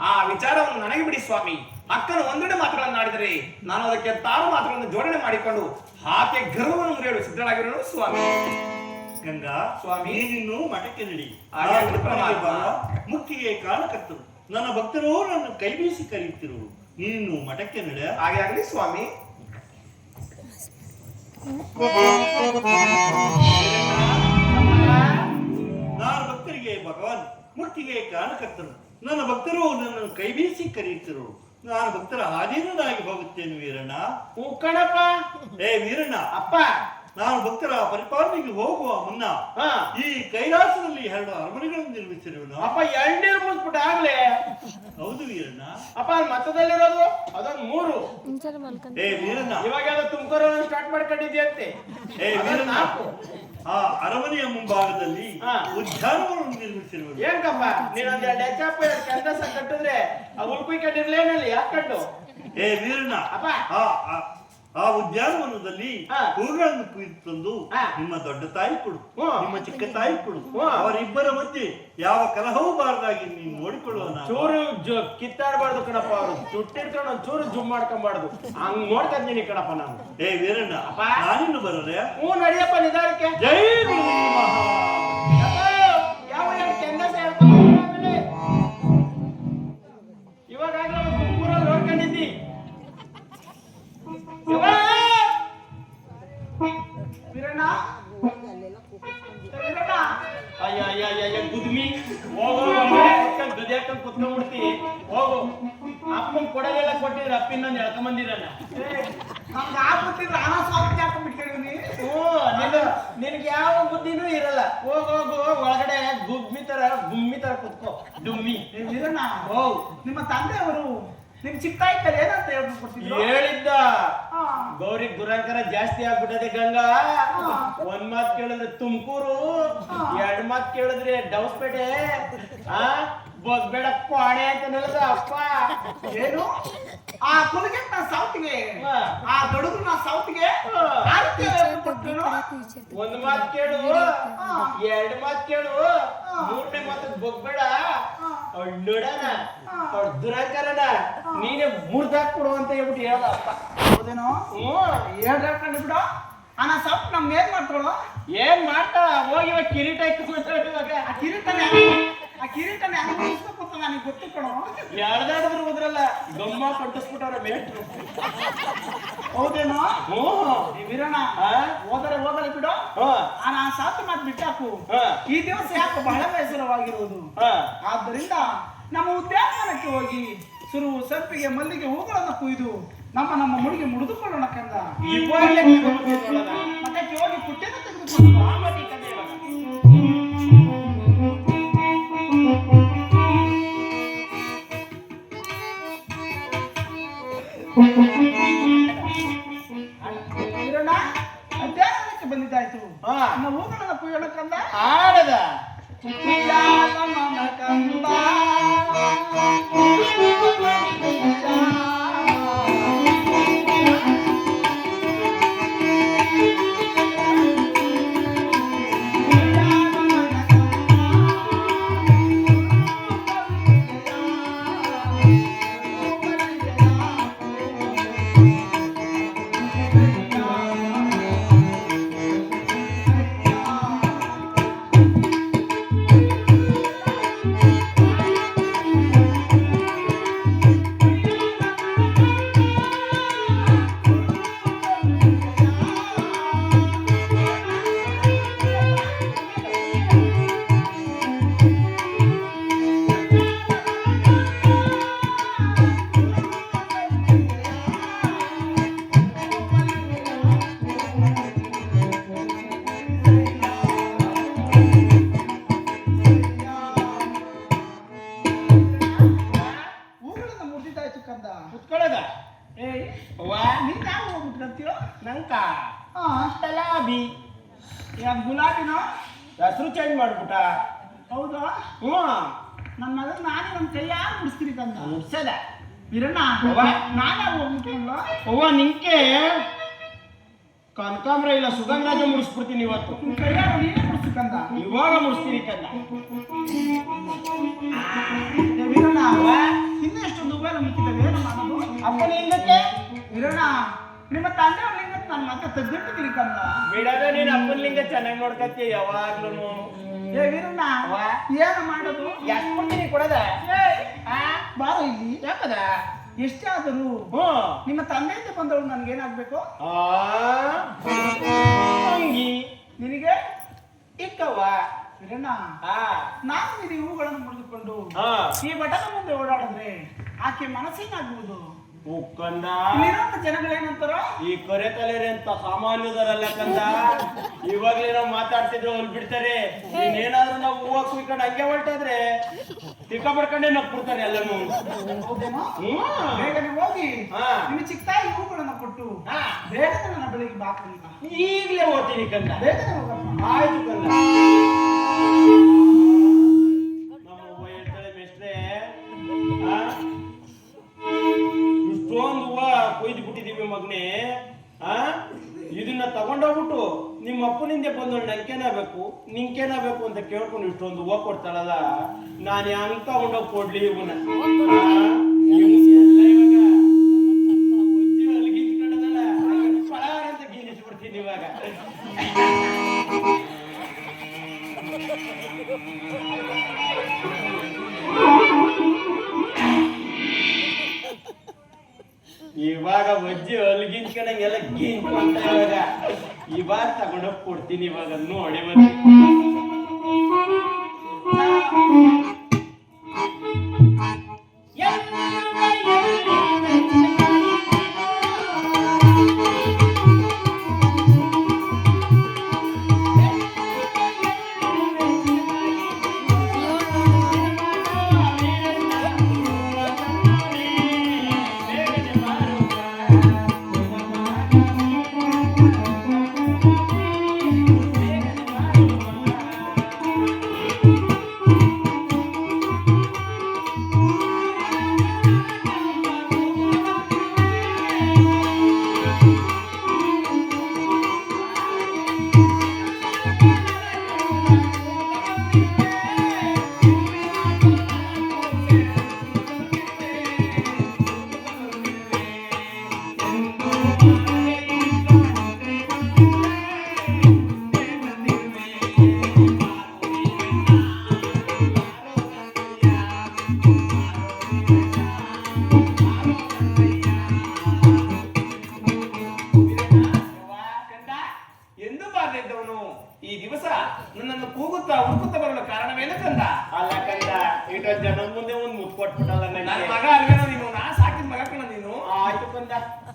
ಆ ವಿಚಾರವನ್ನು ನನಗೆ ಬಿಡಿ ಸ್ವಾಮಿ. ಅಕ್ಕನು ಒಂದೆರಡು ಮಾತುಗಳನ್ನು ಆಡಿದರೆ ನಾನು ಅದಕ್ಕೆ ತಾರು ಮಾತುಗಳನ್ನು ಜೋಡಣೆ ಮಾಡಿಕೊಂಡು ಆಕೆ ಗರ್ವವನ್ನು ಮುರಿಯಲು ಸಿದ್ಧರಾಗಿರೋನು ಸ್ವಾಮಿ. ಗಂಗಾ ಸ್ವಾಮಿ, ನೀನು ಮಠಕ್ಕೆ ನಡಿ. ಪರಮಾತ್ಮ. ಮುಕ್ತಿಗೆ ಕಾರಣಕರ್ತರು ನನ್ನ ಭಕ್ತರು ನನ್ನ ಕೈ ಬೀಸಿ ಕರೆಯುತ್ತಿರುವರು. ನೀನು ಮಠಕ್ಕೆ ನಡೆ. ಹಾಗೆ ಆಗಲಿ ಸ್ವಾಮಿ. ನಾನು ಭಕ್ತರಿಗೆ ಭಗವಾನ್, ಮುಕ್ತಿಗೆ ಕಾರಣಕರ್ತರು ನನ್ನ ಭಕ್ತರು ನನ್ನ ಕೈ ಬೀಸಿ ಕರೆಯುತ್ತಿರುವರು. ನಾನು ಭಕ್ತರ ಆಧೀನನಾಗಿ ಹೋಗುತ್ತೇನೆ ವೀರಣ್ಣ. ಕಣಪ್ಪ. ಏ ವೀರಣ್ಣ, ಅಪ್ಪ, ನಾನು ಭಕ್ತರ ಪರಿಪಾಲನೆಗೆ ಹೋಗುವ ಮುನ್ನ ಈ ಕೈಲಾಸದಲ್ಲಿ 2 ಅರಮನೆಗಳನ್ನು ನಿರ್ಮಿಸಿರುವನು. ಅಪ್ಪ ಎಳ್ನೀರು ಮುಗಿಸ್ಬಿಟ್ಟು ಆಗ್ಲೇ. ಹೌದು ವೀರಣ್ಣ. ಅಪ್ಪ ಮತ್ತದಲ್ಲಿರೋದು ಅದೊಂದು 3. ಏ ವೀರಣ್ಣ, ಇವಾಗ ಯಾವ್ದೋ ತುಮಕೂರು ಸ್ಟಾರ್ಟ್ ಮಾಡ್ಕೊಂಡಿದ್ಯಂತೆ. ಏ ವೀರಣ್ಣ, ಆ ಅರಮನೆಯ ಮುಂಭಾಗದಲ್ಲಿ ಉದ್ಯಾನವನ್ನು ನಿರ್ಮಿಸಿರುವುದು. ಏನ್ಕಪ್ಪ ನೀನೊಂದ್ 2 ಹೆಚ್ಚಪ್ಪ ಕೆಲಸ ಕಟ್ಟಿದ್ರೆ ಆ ಉಳ್ಕುಯ್ ಕಟ್ಟಿರ್ಲೇನಲ್ಲಿ ಯಾಕೆ ಕಟ್ಟು? ಏ ವೀರಣ್ಣ, ಅಪ್ಪ ಆ ಉದ್ಯಾನವನದಲ್ಲಿ ಹೂಗಳನ್ನು ಕುಯ್ದು ತಂದು ನಿಮ್ಮ ದೊಡ್ಡ ತಾಯಿ ಕೊಡು, ನಿಮ್ಮ ಚಿಕ್ಕ ತಾಯಿ ಕೊಡು. ಅವರಿಬ್ಬರ ಮಧ್ಯೆ ಯಾವ ಕಲಹವೂ ಬಾರದಾಗಿ ನೀನು ನೋಡಿಕೊಳ್ಳುವ. ಚೂರು ಕಿತ್ತಾಡಬಾರ್ದು ಕಣಪ್ಪ. ಅವರು ಚುಟ್ಟಿರ್ಕೊಂಡು ಒಂದ್ ಚೂರು ಜುಮ್ ಮಾಡ್ಕೊಂಬಾರ್ದು. ಹಂಗ್ ನೋಡ್ಕೊಂತೀನಿ ಕಣಪ್ಪ ನಾನು. ಏ ವೀರಣ್ಣ, ನಾನಿನ್ನು ಬರದೆ. ನಡಿಯಪ್ಪ ನಿಧಾನಕ್ಕೆ. ಜೈ ಗುರು ಮಹಾ. ಯಾವ ಕೆಲಸ ಇವಾಗ ತುಮಕೂರಲ್ಲಿ ನೋಡ್ಕೊಂಡಿದ್ದಿ. ವೀರಣ್ಣ, ಅಯ್ಯ ಗುದ್ಮಿ ಹೋಗೋ ದುದಿಯಾಕೊಂಡು ಕುತ್ಕೊಂಡ್ಬಿಡ್ತಿ. ಹೋಗು. ಅಪ್ಪನ್ ಕೊಡಲೆಲ್ಲ ಕೊಟ್ಟಿದ್ರೆ ಅಪ್ಪಿನೊಂದು ಎಳ್ಕೊಂಬಂದಿರಣ್ಣ. ನಮ್ಗೆ ಆಗ್ಬಿಟ್ಟಿದ್ರೆ ಹಣ ಸಾಕು ಹಾಕೊಂಡ್ಬಿಟ್ಟಿದ್ದೀನಿ. ನಿನಗೆ ಯಾವ ಬುದ್ಧಿನೂ ಇರಲ್ಲ. ಹೋಗು ಒಳಗಡೆ ಗುಮ್ಮಿ ತರ ಕುತ್ಕೋ. ಡುಮ್ಮಿ. ವೀರಣ್ಣ, ನಿಮ್ಮ ತಂದೆಯವರು ನಿಮ್ ಚಿಕ್ಕ ತಾಯಿ ಏನಂತ ಹೇಳ್ಬಿಟ್ಟಿದ್ರು? ಹೇಳಿದ್ದ ಗೌರಿ ದುರಂಕರ ಜಾಸ್ತಿ ಆಗ್ಬಿಟ್ಟದೆ ಗಂಗಾ. ಒಂದ್ ಮಾತ್ ಕೇಳಿದ್ರೆ ತುಮಕೂರು, 2 ಮಾತ್ ಕೇಳಿದ್ರೆ ಡೌಸ್ಪೇಟೆ, ಬೊಗ್ಬೇಡ ಪಾಣೆ ಅಂತ ನೆಲದ ಅಪ್ಪ. ಏನು ಆ ಕುಲಗೆ ನಾ ಸೌತ್ಗೆ, ಆ ದೊಡ್ಡದು ನಾ ಸೌತ್ಗೆ. ಒಂದ್ ಮಾತ್ ಕೇಳು, 2 ಮಾತ್ ಕೇಳು, 3ನೇ ಮಾತು ಬೊಗ್ಬೇಡ. ಅವ್ಳು ನೋಡಣ, ಅವ್ಳ ದುರಂಕರನ ನೀನೇ ಮುರ್ದಾಕ್ಬಿಡು ಅಂತ ಹೇಳ್ಬಿಟ್ಟು ಹೇಳ ಅಪ್ಪ. ಹೌದೇನೋ? ಹೇಳ್ಕೊಂಡು ಬಿಡು. ನಾ ಸೌತ್ ನಮ್ಗೆ ಏನ್ ಮಾಡ್ತಾಳು? ಏನ್ ಮಾಡ್ತಾ ಹೋಗಿ ಇವಾಗ ಕಿರೀಟ ಇವಾಗ. ಆ ಕಿರೀಟನ ಕೂತ ನನಗೆ ಗೊತ್ತು ಕಣೋ. ಯಾರ್ದಾಡಿದ್ರು ಹೋದ್ರಲ್ಲ ಗಮ್ಮ ಕಟ್ಟಿಸ್ಬಿಟ್ಟವ್ರ ಮೇಟ್ರು. ಹೌದೇನೋ? ವೀರಣ್ಣ, ಹೋದರೆ ಹೋಗಲಿ ಬಿಡು. ನಾ ಸಾತು ಮಾತು ಬಿಟ್ಟಾಕು. ಈ ದಿವಸ ಯಾಕೆ ಬಹಳ ಬೇಸರವಾಗಿರುವುದು. ಆದ್ದರಿಂದ ನಮ್ಮ ಉದ್ಯಾನವನಕ್ಕೆ ಹೋಗಿ ಸುರುವು ಸಂಪಿಗೆ ಮಲ್ಲಿಗೆ ಹೂಗಳನ್ನು ಕುಯ್ದು ನಮ್ಮ ಮುಡಿಗೆ ಮುಡಿದುಕೊಳ್ಳೋಣ ಕಂದ. ಇವಾಗಲೇ ನೋಡೋಣ. ಮತ್ತೆ ಹೋಗಿ ಪುಟ್ಟೆನ ತೆಗೆದುಕೊಂಡು ಬಾ. ಆಮದಿ ಕಥೆ ಇವಾಗ. ವೀರಣ್ಣ, ಅಧ್ಯಾಯಕ್ಕೆ ಬಂದಿದ್ದಾಯ್ತು. ಹಾ. ಇನ್ನು ಹೂಗಳನ್ನು ಕುಯ್ಯೋಣ ಕಂದ. ಆಡದ ಕುಯ್ಯಾಲ ನನ್ನ ಕಂದ. ಹೂಗಳನ್ನು ಮುರಿದಿದ್ದಾಯ್ತು ಕಂದ. ಕುತ್ಕೊಳ್ಳೋದ ಏಯ್, ಅವ್ವ ನೀನ್ ಯಾವ ಹೋಗ್ಬಿಟ್ರಂತೀಯೋ? ನಂಕ ಹಾ, ತಲಾಬಿ ಯಾಕೆ ಗುಲಾಬಿನೋ? ಹೆಸರು ಚೇಂಜ್ ಮಾಡ್ಬಿಟ್ಟ. ಹೌದಾ? ಹ್ಞೂ ನನ್ನ ಮಗನ್ ನಾನೇ ನನ್ನ ಕೈಯಾರು ಬಿಡಿಸ್ತೀನಿ ಕಂದ. ಮುಡ್ಸದ ವೀರಣ್ಣ, ಅವ್ವ. ನಾನೇ ಹೋಗ್ಬಿಟ್ರಲ್ಲ. ಅವ್ವ ನಿಂಕೆ ಕನಕಾಂಬ್ರ ಇಲ್ಲ ಸುಗಂಧರಾಜ ಮುಡಿಸ್ಬಿಡ್ತೀನಿ ಇವತ್ತು. ನಿನ್ ಕೈಯಾರು ನೀನೇ ಬಿಡಿಸ್ತು ಕಂದ. ಇವಾಗ ಮುಡಿಸ್ತೀನಿ ಕಲ್ಲ. ಏ ವೀರಣ್ಣ, ಇನ್ನೂ ಎಷ್ಟೊಂದು ಹೂವೆಲ್ಲ ಮಿಕ್ಕಿದ್ದಾವೆ, ಏನು ಮಾಡೋದು? ಅಪ್ಪನ ಲಿಂಗಕ್ಕೆ ವೀರಣ್ಣ, ನಿಮ್ಮ ತಂದೆಯವ್ರ ಲಿಂಗಕ್ಕೆ ನನ್ನ ಮತ್ತೆ ತೆಗ್ದಿಟ್ಟಿದ್ದೀನಿ ಕಂದ. ಬಿಡದ ನೀನ್ ಅಪ್ಪನ ಲಿಂಗ ಚೆನ್ನಾಗಿ ನೋಡ್ಕತ್ತೀಯ ಯಾವಾಗ್ಲೂ. ಏ ವೀರಣ್ಣ, ಅವ್ವ. ಏನು ಮಾಡೋದು? ಯಾಕೆ ಕೊಡ್ತೀನಿ ಕೊಡದ ಏಯ್, ಬಾರೋ ಇಲ್ಲಿ. ಯಾಕದ ಎಷ್ಟೇ ಆದರೂ ಹ್ಞೂ ನಿಮ್ಮ ತಂದೆಯಿಂದ ಬಂದವಳು ನನ್ಗೇನಾಗ್ಬೇಕು? ಆ ಅಂಗಿ ನಿನಗೆ ಇಕ್ಕವ್ವ. ವೀರಣ್ಣ, ಆ ನಾನು ನಿನ್ನ ಹೂಗಳನ್ನು ಮುರಿದುಕೊಂಡು ಹಾ ಈ ಬಟನ ಮುಂದೆ ಓಡಾಡಿದ್ರೆ ಆಕೆ ಮನಸ್ಸೇನಾಗುವುದು? ಉಕ್ಕಂದ ಇಲ್ಲಿರೋ ಜನಗಳೇನಂತಾರ? ಈ ಕರೆ ತಲೆರೆ ಅಂತ ಸಾಮಾನ್ಯದರಲ್ಲ ಕಂದ. ಇವಾಗ್ಲೇ ನಾವು ಮಾತಾಡ್ತಿದ್ರು ಅಲ್ಲಿ ಬಿಡ್ತಾರೆ. ಇನ್ನೇನಾದ್ರೂ ನಾವು ಹೂವ ಕುಯ್ಕೊಂಡು ಹಂಗೆ ಹೊರಟಾದ್ರೆ ತಿಕ್ಕ ಪಡ್ಕೊಂಡೇ ನಕ್ಬಿಡ್ತಾರೆ ಎಲ್ಲನೂ. ಹೌದೇನೋ? ಹ್ಮ್ ಬೇಗನೆ ಹೋಗಿ ಹಾ. ನಿನ್ನ ಚಿಕ್ಕ ತಾಯಿ ಹೂಗಳನ್ನು ಕೊಟ್ಟು ಹಾ. ಬೇಗನೆ ನನ್ನ ಬೆಳಿಗ್ಗೆ ಬಾಕಲಿಲ್ಲ. ಈಗ್ಲೇ ಓದ್ತೀನಿ ಕಂದ. ಬೇಗನೆ ಹೋಗಪ್ಪ. ಆಯ್ತು ಕಂದ. ನಮ್ಮ ಅವ್ವ ಹೇಳ್ತಾಳೆ ಮೇಷ್ಟ್ರೆ, ಇಷ್ಟೊಂದು ಹೂವ ಕೊಯ್ದು ಬಿಟ್ಟಿದೀವಿ ಮಗನೇ. ಇದನ್ನ ತಗೊಂಡೋಗ್ಬಿಟ್ಟು ನಿಮ್ಮ ಅಪ್ಪನಿಂದ ಬಂದವಳು ನಂಗೇನಾಗಬೇಕು ನಿಂಗೇನಾಗಬೇಕು ಅಂತ ಕೇಳ್ಕೊಂಡು ಇಷ್ಟೊಂದು ಹೂವ ಕೊಡ್ತಾಳಲ್ಲ, ನಾನು ಹೆಂಗ್ ತಗೊಂಡೋಗಿ ಕೊಡ್ಲಿ ಇವನ್ನ? ಅಲ್ಗಿಂದ್ಕೊಂಡದಲ್ಲ ಪಳಾರ ಅಂತ ಗಿಂದಿಸ್ಬಿಡ್ತೀನಿ ಇವಾಗ. ಇವಾಗ ಒಜ್ಜಿ ಅಲ್ಗಿಂಚ್ಕೊಂಡಂಗೆಲ್ಲ ಗಿಂಚ್ಕೊಂತ ಇವಾಗ ತಗೊಂಡೋಗಿ ಕೊಡ್ತೀನಿ. ಇವಾಗ ನೋಡಿ ಬನ್ನಿ.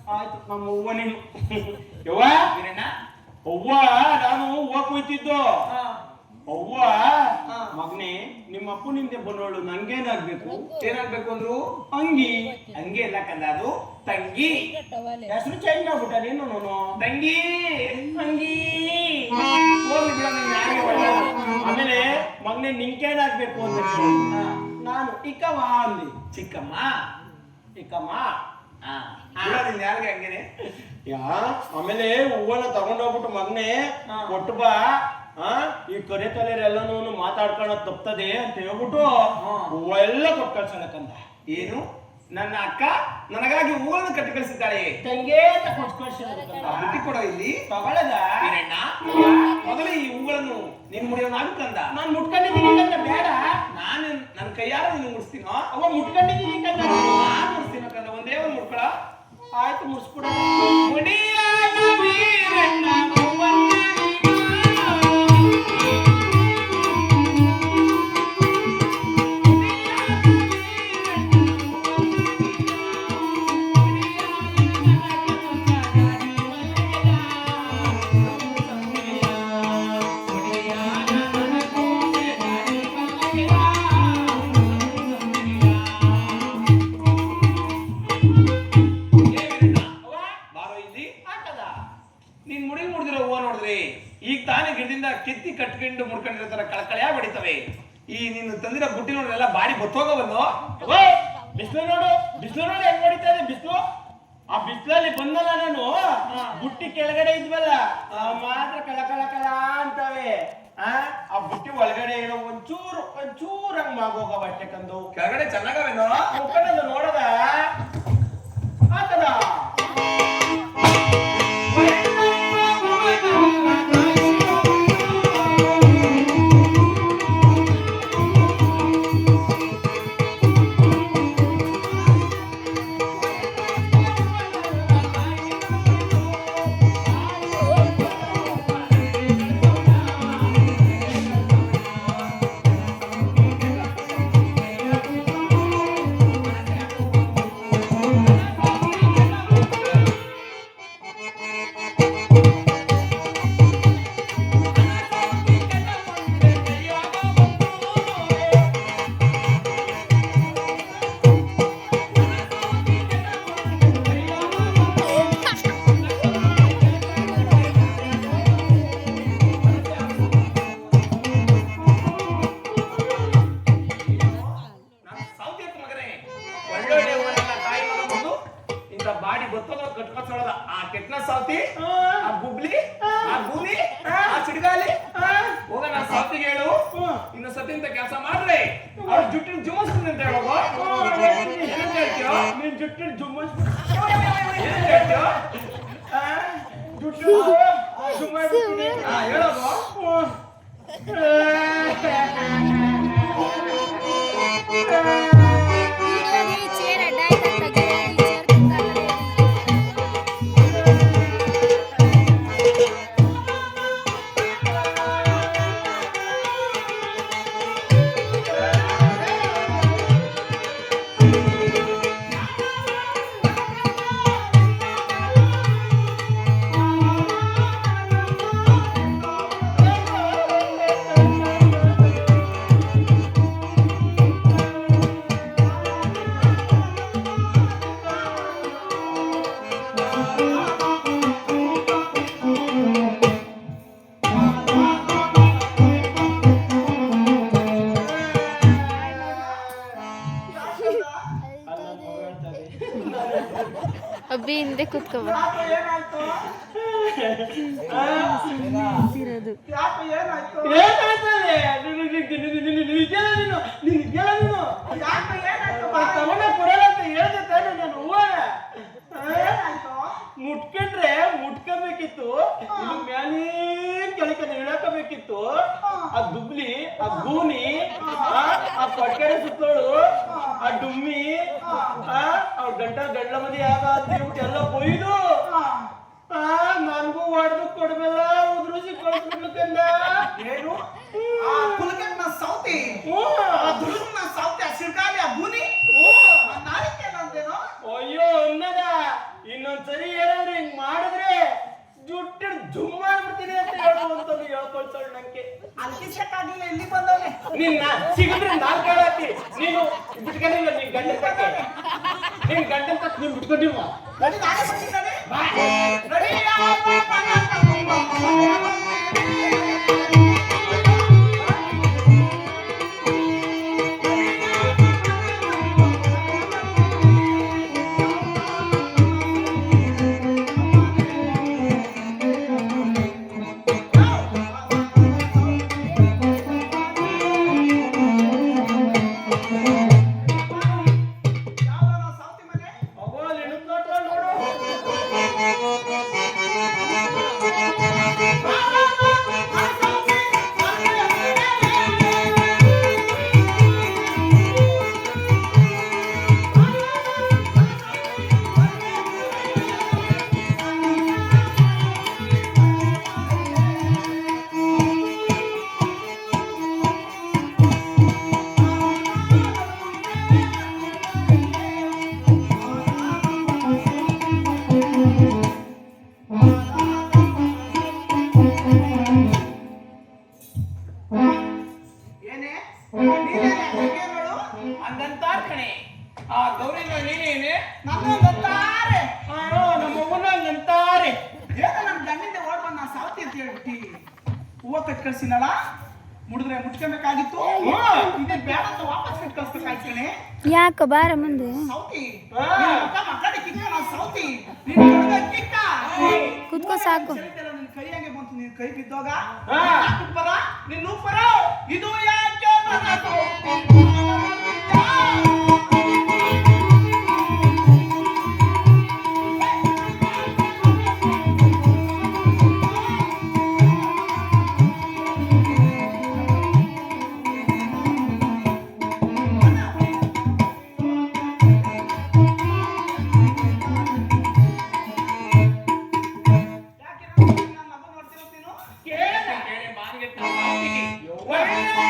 ಆಯ್ತು ನಮ್ಮ ಅವ್ವ ನೀನು ಯವ್ವ ವೀರಣ್ಣ ಅವ್ವ ನಾನು ಹೂವ ಕುಯ್ತಿದ್ದು ಹಾ ಅವ್ವ ಮಗನೇ ನಿಮ್ಮ ಅಪ್ಪನಿಂದ ಬಂದವಳು ನಂಗೇನಾಗ್ಬೇಕು ಏನಾಗ್ಬೇಕು ಅಂದ್ರು ಅಂಗಿ ಹಂಗೆ ಎಲ್ಲ ಕಂದ ಅದು ತಂಗಿ ಹೆಸರು ಚೇಂಜ್ ಆಗ್ಬಿಟ್ಟ ನೀನು ನಾನು ತಂಗಿ ಅಂಗಿ ಹೋಗ್ಲಿ ಬಿಡ ನಿನ್ ಯಾರಿಗೆ ಒಳ್ಳೆದು. ಆಮೇಲೆ ಮಗನೇ ನಿಂಗೇನಾಗ್ಬೇಕು ಅಂತ ನಾನು ಇಕ್ಕವ ಅಂದಿ ಚಿಕ್ಕಮ್ಮ ಇಕ್ಕಮ್ಮ ಹಾ ಬಿಡ ನಿನ್ ಯಾರಿಗೆ ಹಂಗೇನೆ ಯಾ ಆಮೇಲೆ ಹೂವನ್ನ ತಗೊಂಡೋಗ್ಬಿಟ್ಟು ಮಗನೇ ಕೊಟ್ಟು ಬಾ ಈ ಕರೆ ತಲೆರೆಲ್ಲನೂ ಮಾತಾಡ್ಕೊಳ್ಳೋದು ತಪ್ತದೆ ಅಂತ ಹೇಳ್ಬಿಟ್ಟು ಹೂವ ಎಲ್ಲ ಕೊಟ್ಟು ಕಳ್ಸಣಕ್ಕಂದ ಏನು ನನ್ನ ಅಕ್ಕ ನನಗಾಗಿ ಹೂಗಳನ್ನು ಕಟ್ಟಿ ಕಳಿಸಿದ್ದಾಳೆ ತಂಗೇ ಕೊಟ್ಟು ಕಳ್ಸಣಕ್ಕಂದ ಬುಟ್ಟಿ ಕೊಡೋ ಇಲ್ಲಿ ತಗೊಳ್ಳದ ವೀರಣ್ಣ ಮೊದಲು ಈ ಹೂಗಳನ್ನು ನೀನ್ ಮುಡಿಯೋನಾಗುತ್ತಂದ ನಾನು ಮುಟ್ಕೊಂಡಿದ್ದೀನಿ ಕಂದ ಬೇಡ ನಾನು ನನ್ನ ಕೈಯಾರ ನೀನು ಮುಡಿಸ್ತೀನೋ ಅವ ಮುಟ್ಕೊಂಡಿದ್ದೀನಿ ಕಂದ ನಾನು ಮುಡಿಸ್ತೀನೋ ಕಂದ ಒಂದೇ ಒಂದು ಮುಡ್ಕೊಳ ಆಯ್ತು ಮುಡ್ಸ್ಬಿಡ ಮುಡಿಯಾದ ವೀರಣ್ಣ ಹೂವನ್ನ ನೀನ್ ಮುಡಿ ಮುಡಿದಿರೋ ಹೂವ ನೋಡಿದ್ರಿ ಈಗ ತಾನೇ ಗಿಡದಿಂದ ಕಿತ್ತಿ ಕಟ್ಕೊಂಡು ಮುಡ್ಕೊಂಡಿರೋ ತರ ಕಳಕಳೆಯ ಬಡಿತವೆ ಈ ನೀನು ತಂದಿರೋ ಬುಟ್ಟಿ ನೋಡ್ರೆಲ್ಲ ಬಾಡಿ ಬತ್ತೋಗ ಬಂದು ಬಿಸಿಲು ನೋಡು ಹೆಂಗ್ ಹೊಡಿತಾರೆ ಬಿಸಿಲು ಆ ಬಿಸಿಲಲ್ಲಿ ಬಂದಲ್ಲ ನಾನು ಬುಟ್ಟಿ ಕೆಳಗಡೆ ಇದ್ವಲ್ಲ ಮಾತ್ರ ಕಳ ಕಳ ಕಳ ಅಂತವೆ ಆ ಬುಟ್ಟಿ ಒಳಗಡೆ ಇರೋ ಒಂಚೂರು ಹಂಗ್ ಮಾಗೋಗವ ಅಷ್ಟೇ ಕಂದು ಕೆಳಗಡೆ ಚೆನ್ನಾಗವೇನೋ ಮುಖಂಡು ನೋಡದ ಆತದ ಬಾಡಿ ಬತ್ತೋಗ ಕಟ್ಕೊಳಲ್ಲ ಆ ಕೆಟ್ನ ಸಾವ್ತಿ ಆ ಗುಬ್ಲಿ ಆ ಗೂನಿ ಆ ಸಿಡಿಗಾಲಿ ಹೋಗ ನಾ ಸಾವ್ತಿಗೆ ಹೇಳು ಇನ್ನು ಸತಿ ಅಂತ ಕೆಲಸ ಮಾಡ್ರೆ ಅವ್ರ ಜುಟ್ಟಿನ ಜುಮ್ಮಸ್ತೀನಿ ಅಂತ ಹೇಳೋದು ಏನಂತ ಹೇಳ್ತೀಯೋ ನೀನ್ ಜುಟ್ಟಿನ ಜುಮ್ಮಸ್ ಏನಂತ ಹೇಳ್ತೀಯೋ ಜುಟ್ಟು ಹೇಳೋದು ಅಬ್ಬಿ ಹಿಂದೆ ಕುತ್ಕೋಬ ಏನಾಯ್ತು ಯಾಕೆ ಏನಾಯ್ತು ಏನಾಯ್ತದೆ ಯಾಕೆ ಏನಾಯ್ತು ತಗೊಂಡ ಕೊಡಲ್ಲ ಅಂತ ಹೇಳ್ದೆ ತಾನೆ ನಾನು ಹೂವನ ಏನಾಯ್ತು ಮುಟ್ಕೊಂಡ್ರೆ ಮುಟ್ಕೋಬೇಕಿತ್ತು ಇನ್ನು ಮ್ಯಾಲೇ ಕೆಳಕನೆ ಇಳಕಬೇಕಿತ್ತು ಆ ದುಬ್ಲಿ ಆ ಗೂನಿ ಆ ಪಟ್ಕಡೆ ಸುತ್ತೋಳು ಆ ಡುಮ್ಮಿ ಅವ್ರ ಗಂಡ ಮದಿ ಆಗ ಅಂತ ಹೇಳ್ಬಿಟ್ಟು ಎಲ್ಲ ಕೊಯ್ದು ನನ್ಗೂ ಹೊಡೆದು ಕೊಡ್ಬೇಲ್ಲ ಉದ್ರಿಸಿ ಕಳ್ಸ್ಬಿಡ್ಲಕ್ಕಂದ ಏನು ಆ ಕುಲಕನ್ನ ಸೌತಿ ಆ ದುರ್ಗನ ಸೌತಿ ಆ ಸಿರ್ಗಾಲಿ ಆ ಬೂನಿ ನಾಳಿಕೆ ನಂದೇನೋ ಅಯ್ಯೋ ಅನ್ನದ ಇನ್ನೊಂದ್ಸರಿ ನಿನ್ನ ಸಿಗಿದ್ರೆ ನಾಲ್ಕು ಹೇಳತ್ತಿ ನೀನು ಬಿಟ್ಕೊಂಡಿಲ್ಲ ನಿನ್ ಗಂಡನ ತಕ್ಕೆ ನಿನ್ ಗಂಡನ ತಕ್ಕ ನೀನ್ ಬಿಟ್ಕೊಂಡಿಲ್ವ ನಡಿ ನಾನೇ ಬರ್ತೀನಿ ಬಾ. ನಡಿ ಯಾವ್ದಾರ ಸಾವ್ತಿ ಮನೆ ಅಬ್ಬೋ ನಿನ್ನ ನೋಡ್ರ ನೋಡು ಏನೇ ನೀನೇನೆ ಹಂಗೇಗಳು ಹಂಗಂತಾರ್ ಕಣೆ ಆ ಗೌರಿನ ನೀನೇನೆ ನನ್ನೊಂದಂತಾರೆ ನಮ್ಮವ್ವನ ಹಂಗಂತಾರೆ ಏನೋ ನನ್ನ ಗಂಡಿಂದ ಓಡ್ ಬಂದ ನಾ ಸಾವ್ತಿ ಅಂತ ಹೇಳ್ಬಿಟ್ಟಿ ಹೂವ ಕಟ್ ಕಳ್ಸಿನಲ್ಲ ಮುಡಿದ್ರೆ ಮುಟ್ಕೊಬೇಕಾಗಿತ್ತು ಇದೇ ಬೇಡ ಅಂತ ವಾಪಸ್ ಕಟ್ ಕಳ್ಸ್ಬೇಕಾಯ್ತು ಕಣೆ ಯಾಕ ಬಾರ ಮುಂದೆ ಸೌತಿ ಹಾ. ಮಕ್ಕಳಿಗೆ ಕಿಕ್ಕ ನಾ ಸೌತಿ ನಿನ್ ಕಡೆಗೆ ಕಿಕ್ಕ ಕೂತ್ಕೋ ಸಾಕು ಚಳಿತೆಲ್ಲ ನಿನ್ ಕೈ ಹಂಗೆ ಬಂತು ನಿನ್ ಕೈ ಬಿದ್ದೋಗ ಹಾ. ಪರ ನಿನ್ನ ಪರ ಇದು ಯಾಕೆ ಬರಬೇಕು? ಯಾಕೆ ನನ್ನ ಮಗು ನೋಡ್ತಿರೋದು ಕೇಳೆ ಮಾರ್ಗೆಟ್ಟ ಸಾವ್ತಿಗೆ.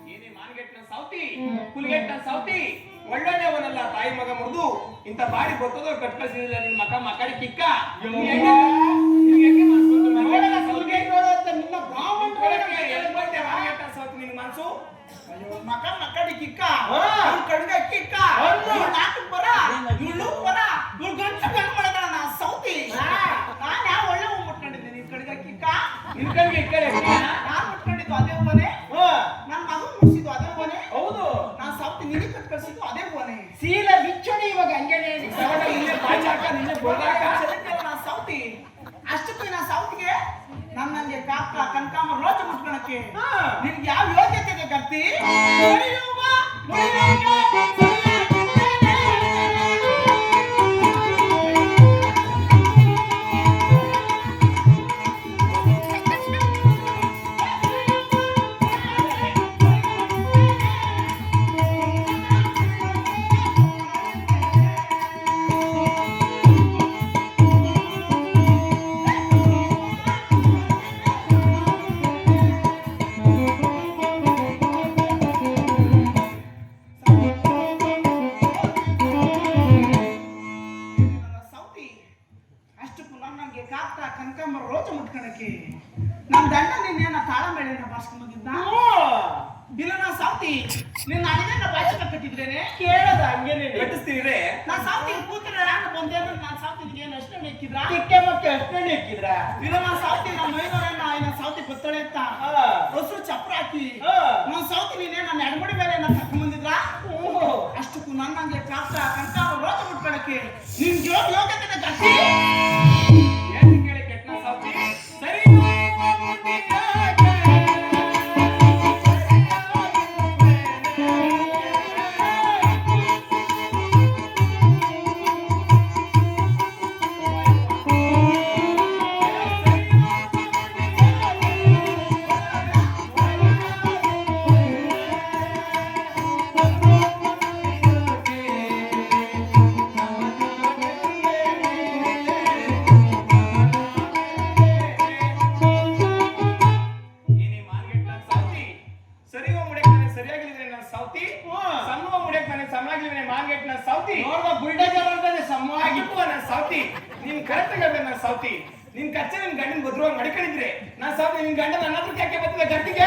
ಏನೇ ಮಾರ್ಗೆಟ್ನ ಸಾವ್ತಿ ಕುಲ್ಗೆಟ್ನ ಸಾವ್ತಿ ಒಳ್ಳೊಳ್ಳೆಯವನಲ್ಲ ತಾಯಿ ಮಗ ಮುರಿದು ಇಂಥ ಬಾಡಿ ಗೊತ್ತದೋ ಕಟ್ಕಳಿಸಿದಿಲ್ಲ ನಿನ್ ಮಕ್ಕಳಿ ಕಿಕ್ಕ ನಿನ್ಗೆ ಹೆಂಗೆ ಮನ್ಸು ಬಂತು ಮಾರ್ಗೆಟ್ನ ಸಾವ್ತಿಗೆ? ನಿನ್ನ ಬ್ರಾಹ್ಮಣ ಒಳಗೆ ಎಲ್ಲಿ ಬಂದೆ ಮಾರ್ಗೆಟ್ನ ಸಾವ್ತಿ ನಿನ್ ಮನ್ಸು? ಮಕ್ಕಳಿ ಕಿಕ್ಕ ಹಾ. ಇವ್ಳ್ ಕಡೆಗೆ ಕಿಕ್ಕ ಹೌದು. ಇವ್ಳ್ ನಾಟಕ್ ಬರ ಇವ್ಳು ಬರ ಇವ್ಳು ಗಂಟು ಗಂಟು ಮಾಡಿದ ನಾ ಸೌತಿ ನಾನ್ ಯಾವ ಒಳ್ಳೆ ಹೂ ಮುಟ್ಕೊಂಡಿದ್ದೆ ನಿನ್ ಕಡೆಗೆ ಕಿಕ್ಕ ನಿನ್ ಕಣ್ಗೆ ಈ ಕಡೆ ಎತ್ತಿನ? ನಾನ್ ಮುಟ್ಕೊಂಡಿದ್ದು ಅದೇ ಹೂವನೆ ನನ್ ಮಗನ್ ಮುಟ್ಸಿದ್ದು ಅದೇ ಹೂವನೆ ಹೌದು ನಾನ್ ಸೌತಿ ನಿನಗೆ ಕಟ್ ಕಳ್ಸಿದ್ದು ಅದೇ ಹೂವನೆ ಸೀಲ ಬಿಚ್ಚಣಿ ಇವಾಗ ಹಂಗೇನೆ ಸವಡ ಇಲ್ಲೇ ಬಾಚಾಕ ನಿನ್ನೆ ಬೊರ್ದಾಕ ನಾ ಸೌತಿ ಅಷ್ಟಕ್ಕೆ ನಾ ಸೌತಿಗೆ ನನ್ನಂಗೆ ಕಾಕ ಕನಕಾಂಬರ ರೋಜ ಮುಟ್ಕೊಳಕ್ಕೆ ನಿನ್ಗೆ ಯಾವ ಯೋಗ್ಯತೆ ಇದೆ ಕರ್ತಿ ಸೌತಿ ಅಷ್ಟಕ್ಕೂ ನನ್ನಂಗೆ ಕಾಕ ಕನಕಾಂಬರ ರೋಜ ಮುಟ್ಕೊಳಕ್ಕೆ ನನ್ ದಂಡ ನಿನ್ನೇನ ತಾಳ ಮೇಳೆನ ಬಾರ್ಸ್ಕೊಂಡ್ ಬಂದಿದ್ದ ಬಿಲ್ಲನ ಸೌತಿ ನಿನ್ನ ಅಡಿಗೆನ ಬಾಚಕ ಕಟ್ಟಿದ್ರೇನೆ ಕೇಳದ ಹಂಗೇನೆ ಕಟ್ಟಿಸ್ತೀರಿ ನಾ ಸೌತಿ ಕೂತಿರ ಯಾಕೆ ಬಂದೆ ಅಂದ್ರೆ ನಾನು ಸೌತಿಗೆ ಏನು ಅಷ್ಟೇ ನೆಕ್ಕಿದ್ರ ಚಿಕ್ಕೆ ಮಕ್ಕಳು ಅಷ್ಟೇ ಇಕ್ಕಿದ್ರ ಬಿಲ್ಲನ ಸೌತಿ ನಮ್ಮ ಮೈನವರನ್ನ ಇನ್ನ ಸೌತಿ ಬತ್ತಳೆ ಅಂತ ಹೊಸರು ಚಪ್ರ ಹಾಕಿ ನಾನು ಸೌತಿ ನೀನೇ ನನ್ನ ಎಡಮುಡಿ ಮೇಲೆ ಕರ್ಕೊಂಡ್ ಬಂದಿದ್ರ ಅಷ್ಟಕ್ಕೂ ನನ್ನಂಗೆ ಕಾಕ ಕನಕಾಂಬರ ರೋಜ ಮುಟ್ಕೊಳಕ್ಕೆ ನಿನ್ಗೆ ಯೋಗ್ಯತೆ ಇದೆ ಗಟ್ಟಿ ಏನು ಕೇಳಿ ಕೆಟ್ಟ ಸಾವ್ತಿ ಸರಿ ಕರೆಕ್ಟ್ ಆಗಿ ನಾನು ಸೌತಿ ನಿನ್ ಕಚ್ಚೆ ನಿನ್ ಗಂಡನ ಬದ್ರುವಾಗಿ ಮಡಿಕೊಂಡಿದ್ರೆ ನಾನ್ ಸೌತಿ ನಿನ್ ಗಂಡ ನನ್ನ ಹತ್ರ ಯಾಕೆ ಬರ್ತಿದ್ದೆ ಗಟ್ಟಿಗೆ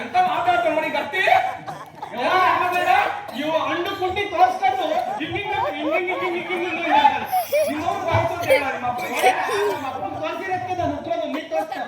ಎಂತ ಮಾತಾಡ್ತಾನೆ ನೋಡಿ ಗಟ್ಟಿ ಇವ ಹಣ್ಣು ಕುಂಡಿ ತೋರಿಸ್ಕೊಂಡು ತೋರಿಸಿರಕ್ಕೆ ನಾನು ಉತ್ತರ ನೀ ತೋರಿಸ್ತಾ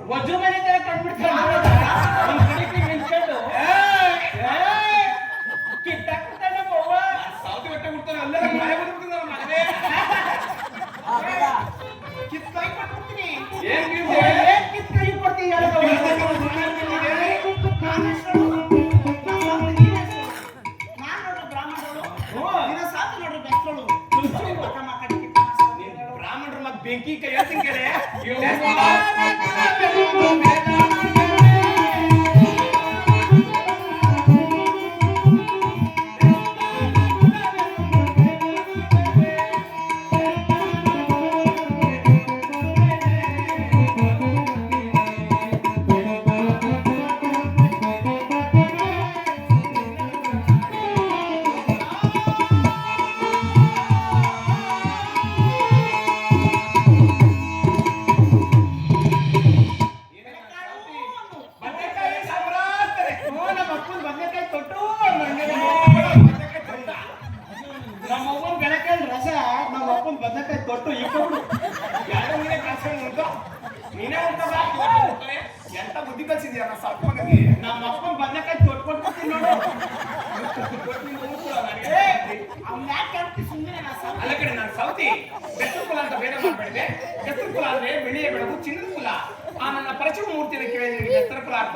ವಜ್ರ ಮನೆ ತರ ಕಟ್ಬಿಡ್ತಾರೆ ಕಿತ್ತಾಕ್ಬಿಡ್ತಾನೆ ಸೌತಿ ಹೊಟ್ಟೆ ಬಿಡ್ತಾನೆ ಅಲ್ಲೇ ಮನೆ ಬಂದ್ಬಿಡ್ತೀನಿ ನನ್ನ ಮಗನೇ ಕಿತ್ಕಾಯಿ ಕೊಟ್ಬಿಡ್ತೀನಿ ಕಿತ್ಕಾಯಿ ಕೊಡ್ತೀನಿ ಬ್ರಾಹ್ಮಣರ ಮಗ ಬೆಂಕಿ ಕೈ ಹೇಳ್ತೀನಿ ಕೇಳಿ ನಮ್ಮವ್ವನ್ ಬೆಳಕಾಯಿ ರಸ ನಮ್ಮ ಅಪ್ಪನ ಬದನೆಕಾಯಿ ತೊಟ್ಟು ಇಕ್ಕೊಂಡು ಯಾರೋ ನೀನೇ ಕಳ್ಸ್ಕೊಂಡು ನೀನೇ ಉಂಟಲ್ಲ ಎಂತ ಬುದ್ಧಿ ಕಲ್ಸಿದ್ಯಾ ನಾ ಸ್ವಲ್ಪ ಮಗನಿಗೆ ನಮ್ಮ ಅಪ್ಪನ ಬದನೆಕಾಯಿ ತೊಟ್ಟು ಕೊಟ್ಬಿಡ್ತೀನಿ ನೋಡು ಅಲ್ಲ ಕಡೆ ನಾನು ಸೌತಿ ಬೆಟ್ಟದ ಕುಲ ಅಂತ ಬೇರೆ ಮಾಡ್ಬೇಡಿದೆ ಬೆಟ್ಟದ ಕುಲ ಅಂದ್ರೆ ಬೆಳ್ಳಿಯ ಬೆಳಗು ಚಿನ್ನದ ಕುಲ ಆ ನನ್ನ ಪರಿಚಯ ಮೂರ್ತಿನ ಕೇಳಿದ್ರೆ ಬೆಟ್ಟದ ಕುಲ ಅರ್ಥ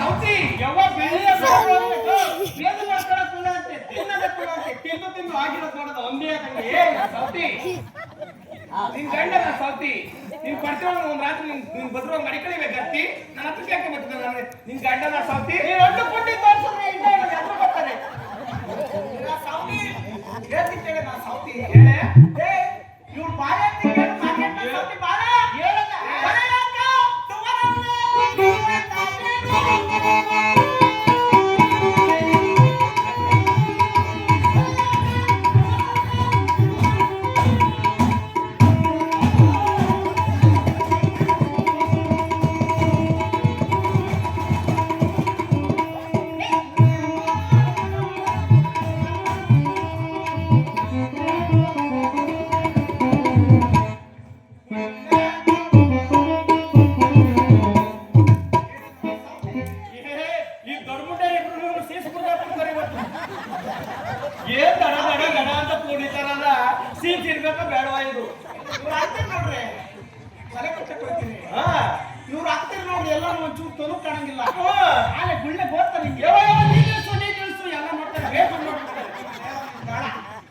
ಸೌತಿ ಯಾವ ಬೆಳ್ಳಿಯ ಬೇದು ಮಾಡ್ಕೊಳ್ಳೋ ಕುಲ ಅಂತೆ ತಿನ್ನದ ಕುಲ ಅಂತೆ ತಿಂದು ಆಗಿರೋದು ನೋಡೋದು ಒಂದೇ ತಂಗಿ ಸೌತಿ ನಿನ್ ಗಂಡ ನಾ ಸೌತಿ ನೀನ್ ಪರಿಚಯ ಒಂದ್ ರಾತ್ರಿ ನಿನ್ ಬದ್ರುವಾಗ ಮಡಿಕಳಿವೆ ಗತ್ತಿ ನನ್ನ ಹತ್ರಕ್ಕೆ ಯಾಕೆ ಬರ್ತಿದ್ದೆ ನಾನು ನಿನ್ ಗಂಡ ನಾ ಸೌತಿ ನೀನು ಒಂದು ಪುಟ್ಟಿ ತೋರಿಸಿದ್ರೆ ಇಲ್ಲೇ ಎದುರು ಬರ್ತಾರೆ ಹೇಳ್ತಿದ್ದೇನೆ ನಾ ಸೌತಿ ಹೇಳೆ ಇವ್ರು ಬಾಳೆ ಅಂತ ಕೇಳಿ ಮಾರ್ಕೆಟ್ ಸೌತಿ ಬಾಳೆ ಹೇಳದ ಈ ದೊಡ್ಡ ಮುಡ್ಡ ಇಬ್ರು ಸೇರಿಸ್ಬಿಡ್ತಾರೆ ಇವತ್ತು ಏನ್ ದಡ ದಡ ದಡ ಅಂತ ಕೂಡಿತಾರಲ್ಲ ಸೀಟ್ ಇರ್ಬೇಕ ಬೇಡವಾ ಇದು ಇವ್ರು ಆಗ್ತಾರೆ ನೋಡ್ರಿ ತಲೆ ಕೊಟ್ಟೆ ಕೊಡ್ತೀನಿ ಹಾ ಇವ್ರು ಆಗ್ತಾರೆ ನೋಡ್ರಿ ಎಲ್ಲ ಒಂಚೂರು ತೊಲು ಕಾಣಂಗಿಲ್ಲ ಹಾ. ಆಲೆ ಗುಳ್ಳೆ ಗೋಡ್ತಾರೆ ನಿಂಗೆ ನೀ ತಿಳಿಸು ಎಲ್ಲ ಮಾಡ್ತಾರೆ ಬೇಕು ಮಾಡ್ತಾರೆ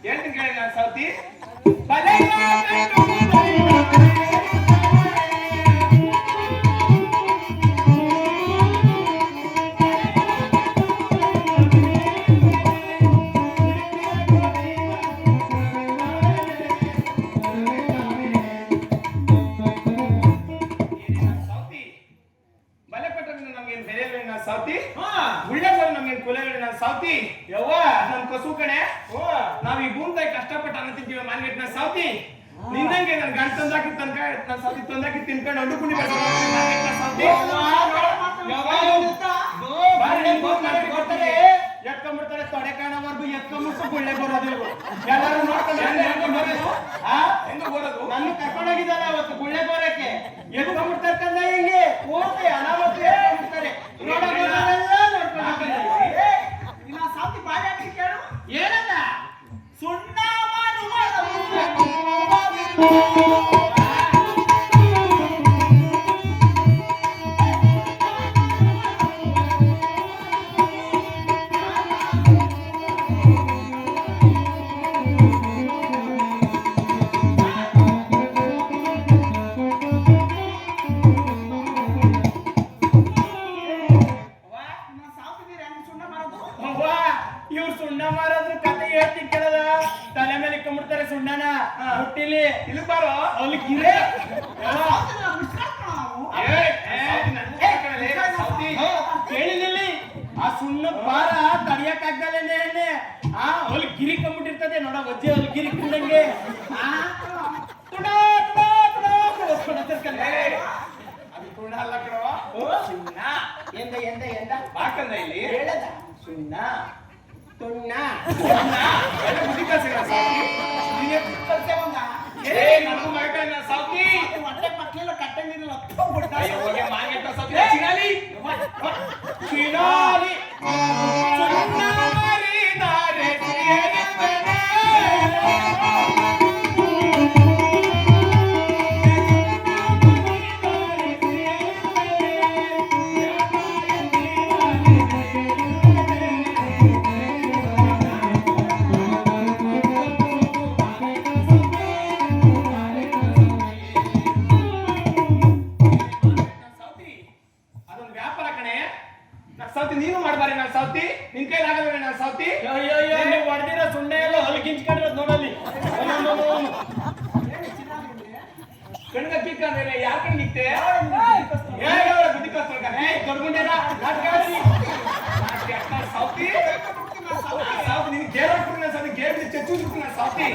ಹೇಳ್ತೀನಿ ಕೇಳಿ ನಾನು ಸೌತಿ ಬಲೆ ಕೊಟ್ಟರೆ ನಮ್ಗೇನು ಬೆಲೆ ಇಲ್ಲ ನಾನು ಸೌತಿ ಉಳ್ಳೆ ನಮ್ಗೇನು ಕುಲ ಇಲ್ಲ ನಾನು ಸೌತಿ ಯವ್ವ ನಮ್ ಕಸು ಕಣೆ ನಾವ್ ಈ ಭೂಮಿ ತಾಯಿ ಕಷ್ಟಪಟ್ಟು ಅನ್ನ ತಿಂತೀವಿ ಮಾರ್ಕೆಟ್ ನ ಸೌತಿ ನಿನ್ನಂಗೆ ನನ್ ಗಂಡ ತಂದಾಕಿ ತನಕ ನನ್ ಸೌತಿ ತಂದಾಕಿ ತಿನ್ಕೊಂಡು ಅಂಡು ಕುಣಿ ಮಾರ್ಕೆಟ್ ನ ಸೌತಿ ಕೊಡ್ತಾರೆ ಎತ್ಕೊಂಡ್ಬಿಡ್ತಾರೆ ತೊಡೆ ಕಾಣವರೆಗೂ ಎತ್ಕೊಂಡ್ಬಿಟ್ಟು ಗುಳ್ಳೆ ಬರೋದು ಎಲ್ಲರೂ ನೋಡ್ತಾರೆ ಹೆಂಗ ಬರೋದು ನನ್ನ ಕರ್ಕೊಂಡೋಗಿದ್ದಾರೆ ಅವತ್ತು ಗುಳ್ಳೆ ಬರೋಕೆ ಎತ್ಕೊಂಡ್ಬಿಡ್ತಾರೆ ಕಂದ ಹಿಂಗೆ ಪೂರ್ತಿ ಅನಾಮತ್ತೆ ಎತ್ಕೊಂಡ್ಬಿಡ್ತಾರೆ ನೋಡೋದೆಲ್ಲ ನೋಡ್ಕೊಂಡು ಏನನ್ನ ಸುಣ್ಣ ಮಾಡುವ ನಾ ಸಾವ್ತಿದ್ದೀರಿ ಹಂಗೆ ಸುಣ್ಣ ಮಾಡೋದು ಅವ್ವ, ಇವ್ರು ಸುಣ್ಣ ಮಾರೋದ್ರ ಕತೆ ಹೇಳ್ತೀನಿ ಕೇಳದ ತಲೆ ಮೇಲೆ ಇಟ್ಕೊಂಡ್ಬಿಡ್ತಾರೆ ಸುಣ್ಣನ ಹುಟ್ಟಿಲಿ ಇಲ್ಲಿ ಬಾರೋ ಅಲ್ಲಿ ಗಿರೆ ಸಾವ್ತಿದ್ದೀರಿ, ಬಿಡ್ಸ್ಕೊಳ್ತಾನ ನಾವು. ಕೇಳಿದಲ್ಲಿ ಆ ಸುಣ್ಣ ಭಾರ ತಡಿಯಕ್ ಆಗ್ದಲೇನೆ ಅಲ್ಲಿ ಗಿರಿ ಕಂಬಿಟ್ಟಿರ್ತದೆ ನೋಡ ವಜ್ಜೆ ಅಲ್ಲಿ ಗಿರಿ ಕುಂಡಂಗೆ ಅದು ತುಣ ಅಲ್ಲ ಕಣವ ಸುಣ್ಣ ಎಂದ ಎಂದ ಎಂದ ಬಾಕಂದ ಇಲ್ಲಿ ಹೇಳದ ಸುಣ್ಣ ತುಣ್ಣ ಎಲ್ಲ ಬುದ್ಧಿ ಕಲ್ಸಿಲ್ಲ ಸಾವ್ತಿ. ನೀನೇ ಕಲ್ಸೇ ಬಂದ. ಏ ನನಗೂ ಮಗನ ಸಾವ್ತಿ. ಹೊಟ್ಟೆ ಮಕ್ಳೆಲ್ಲ ಕಟ್ಟಂಗಿರಲ್ಲ ಅಯ್ಯೋ, ಹೋಗಿ ಮಾರ್ಗೆಟ್ಟ ಸಾವ್ತಿ. ಚಿನಾಲಿ ಚಿನಾಲಿ ಸುಣ್ಣ ಮಾರಿದ್ದಾರೆ ಪ್ರಿಯನೆಂದನೆ. ಸಾವ್ತಿ, ಅದೊಂದು ವ್ಯಾಪಾರ ಕಣೆ. ನಾನ್ ಸಾವ್ತಿ ನೀನು ಮಾಡ್ಬಾರಿ ನಾನು ಸಾವ್ತಿ. ನಿನ್ ಕೈಲಾಗಲ್ಲ ನಾನು ಸಾವ್ತಿ. ಅಯ್ಯೋ ನೀವು ಹೊಡೆದಿರೋ ಸುಣ್ಣ ಎಲ್ಲ ಹೊಲಿ ಗಿಂಚ್ಕೊಂಡಿರೋದು ನೋಡಲ್ಲಿ ಕಣ್ಗ ಕಿಕ್ಕಂದ್ರೆ ಯಾರ್ ಕಣ್ ನಿಕ್ತೆ ಬುದ್ಧಿ ಕಲ್ಸ್ಕೊಳ್ಕ. ದೊಡ್ಡಗುಂಡೆನ ನಾಟಕಾಡಿ ಸಾವ್ತಿ ಸಾವ್ತಿ ನಿನ್ ಗೇರ್ ಹಾಕ್ಬಿಟ್ಟು ಸಾವ್ತಿ ಗೇರ್ ಬಿದ್ದು ಚೆಚ್ಚು ಬಿಟ್ಟು ನಾನು ಸಾವ್ತಿ.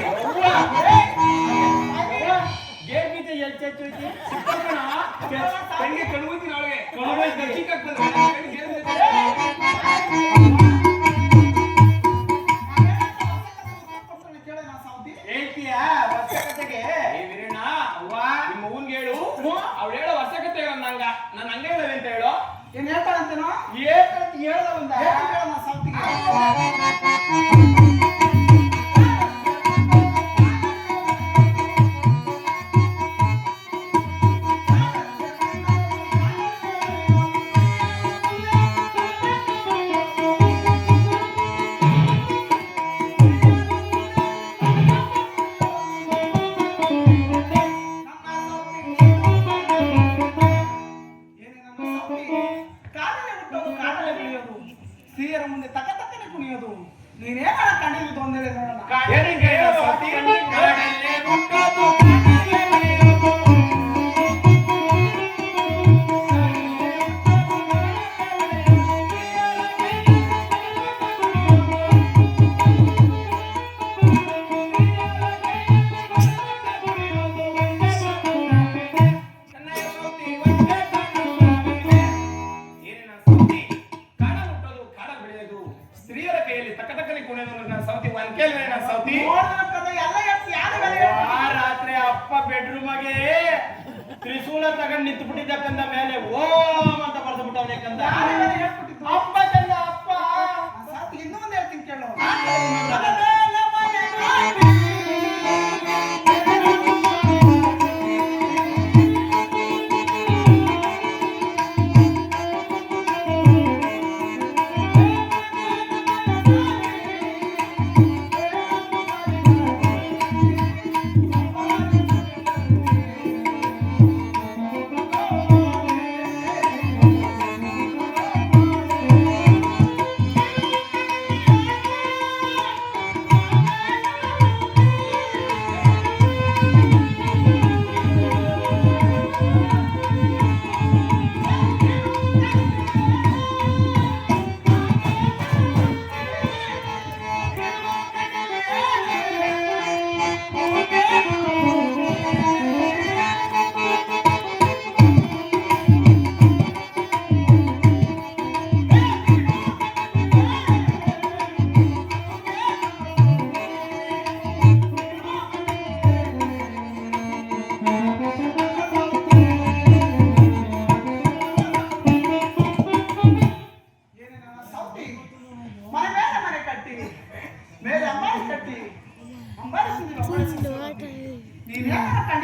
ಗೇರ್ ಬೀಜ ಎಲ್ಲಿ ಚಚ್ಚು ಐತಿ ಕಣ್ಣಿಗೆ ಕಣ್ಣು ಹೋಯ್ತೀನಿ ಅವಳಿಗೆ ಕಣ್ಣು ಚಿಕ್ಕಕ್ಕೆ ಬಂದ್ರೆ ಕಣ್ಣಿಗೆ ಗೇರ್ ಬಿದ್ದು ಕೇಳ ನಾ ಸಾವ್ತಿ ಹೇಳ್ತೀಯಾ ವರ್ಷಕತೆಗೆ ಏ ವೀರಣ್ಣ, ನಿಮ್ಮ ಅವ್ವನ್ಗೆ ಹೇಳು ಅವಳು ಹೇಳೋ ವರ್ಷಕತೆ ಹೇಳ ನಂಗ ನಾನು ಹಂಗೆ ಹೇಳವೆ ಅಂತ ಹೇಳು. ಏನ್ ಹೇಳ್ತಾಳಂತೇನೋ ಏಕಂತ ಹೇಳ್ದ ಒಂದ ಕೇಳ ನಾ ಸಾವ್ತಿಗೆ ಸ್ತ್ರೀಯರ ಮುಂದೆ ತಕ್ಕ ತಕ್ಕನೆ ಕುಣಿಯೋದು ನೀನೇನ ಕಂಡಿದ್ದು ಒಂದೇಳೆ ನೋಡೋಣ ಏನಂಗೆ ಹೇಳು ಸಾವ್ತಿ? ಕಾಡಲ್ಲೇ ಹುಟ್ಟೋದು, ಸ್ತ್ರೀಯರ ಕೈಯಲ್ಲಿ ತಕ್ಕ ತಕ್ಕನೆ ಕುಣಿಯೋದು ನಾನು ಸಾವ್ತಿ ಒಂದ್ ಕೇಳ್ವೆ ನಾನು ಸಾವ್ತಿ. ನೋಡಿದ ಕಥೆ ಎಲ್ಲ ಎತ್ತಿ ಯಾರ ಮೇಲೆ ಆ ರಾತ್ರಿ ಅಪ್ಪ ಬೆಡ್ರೂಮಗೆ ತ್ರಿಶೂಲ ತಗೊಂಡ್ ನಿಂತು ಬಿಟ್ಟಿದ್ದಕ್ಕಂದ ಮೇಲೆ ಓಂ ಅಂತ ಬರ್ದು ಬಿಟ್ಟವನೇ ಕಂದ ಯಾರ ಮೇಲೆ ಹೇಳ್ಬಿಟ್ಟಿದ್ದು ಅಪ್ಪ ಕಂದ ಅಪ್ಪ ಸಾತ್ಗೆ ಇನ್ನೂ ಒಂದು ಹೇಳ್ತೀನಿ ಕೇಳು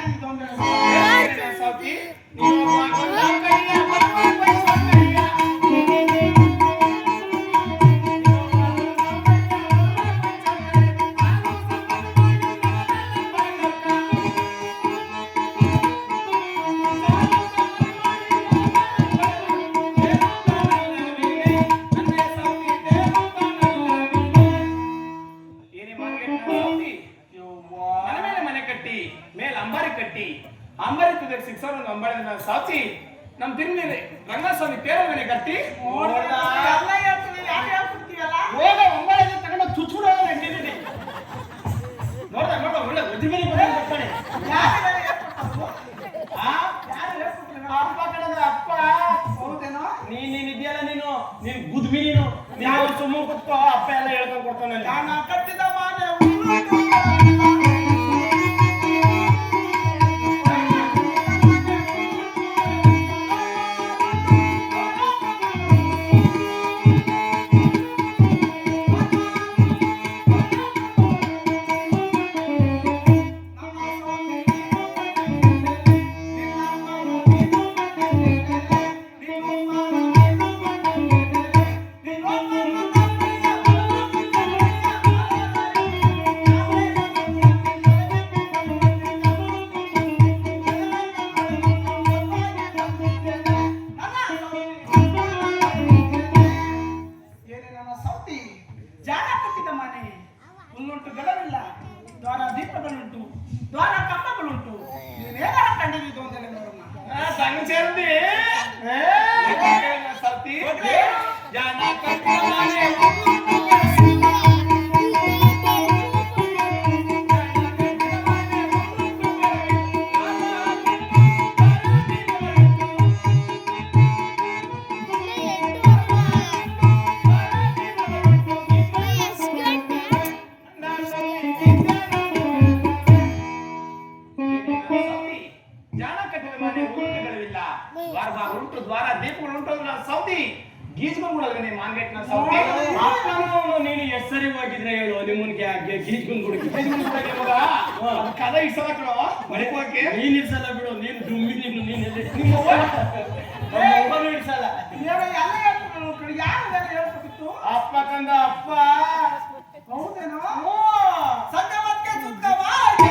ಕಂಡಿದ್ದು ಅಂದ್ರೆ ಏನ್ ನನ್ನ ಸೌತಿ ನೀನು ಮಗನ ಕೈಯ ಬರುವ ಕೈಯ ಸಾಚಿ ನಮ್ ತಿರುಮಲೆ ರಂಗಸ್ವಾಮಿ ತೇರ ಮನೆ ಕಟ್ಟಿ ಎಲ್ಲ ಹೇಳ್ತೀನಿ ಯಾರು ಹೇಳ್ಬಿಡ್ತೀವಲ್ಲ ಹೋಗ ಒಂಬಳೆ ತಗೊಂಡು ಚುಚ್ಚಿಬಿಡೋ ನೋಡ ಒಳ್ಳೆ ಒದ್ದಿ ಮೇಲೆ ಬರ್ತಾನೆ ಯಾರು ಹೇಳ್ಕೊಟ್ಟರು? ಯಾರು ಹೇಳ್ಕೊಟ್ಟಿಲ್ಲ? ಅಪ್ಪ ಕಣದ ಅಪ್ಪ ಹೌದೇನೋ ನೀನಿದೆಯಲ್ಲ ನೀನ್ ಗುದ್ಮಿ ನೀನು ಸುಮ್ಮ ಕುತ್ಕೋ ಅಪ್ಪ ಎಲ್ಲ ಹೇಳ್ಕೊಂಡ್ ಕೊಡ್ತಾನೆ ನಾನು ಕಟ್ಟಿದ ಮಾನೆ ಜಾಗ ಕಟ್ಟಿದ ಮನೆ ಹುಲ್ಲುಂಟು ಗಳವಿಲ್ಲ ದ್ವಾರ ದೀಪಗಳುಂಟು ದ್ವಾರ ಕಂಬಗಳುಂಟು ನೀನೇನಾರ ಕಂಡಿದ್ದು ಅಂತ ನೋಡೋಣ ಸಂಗ ಸೇರ್ದಿ ಸೌತಿ ಜಾನ ಕಟ್ಟಿದ ಮನೆ ದ್ವಾರ ದೀಪಗಳು ಉಂಟು ಸೌತಿ ಗೀಜ್ಕೊಂಡ್ಬಿಡಲ್ವೇ ಮಾನ್ಗೆಟ್ ನ ಸೌತಿ ಅಪ್ಪನು ನೀನು ಎಷ್ಟು ಸರಿ ಹೋಗಿದ್ರೆ ಹೇಳು ನಿಮ್ಮನ್ಗೆ ಗೀಜ್ಕೊಂಡ್ ಬಿಡು ಕದ ಇಡ್ಸಲ ಕಣೋ ಮನೆಗೆ ಹೋಗಕ್ಕೆ ನೀನ್ ಇರ್ಸಲ್ಲ ಬಿಡು ನೀನ್ ದುಮ್ಮಿ ನಿಮ್ಮ ಅವ್ವ ಇಡ್ಸಲ್ಲ ಎಲ್ಲ ಹೇಳ್ಕೊಟ್ಟು ಯಾರು ಹೇಳ್ಕೊಟ್ಟಿತ್ತು ಅಪ್ಪ ಕಂದ ಅಪ್ಪ ಹೌದೇನೋ ಸಂಗಮಕ್ಕೆ ಸುತ್ತವಾಗಿ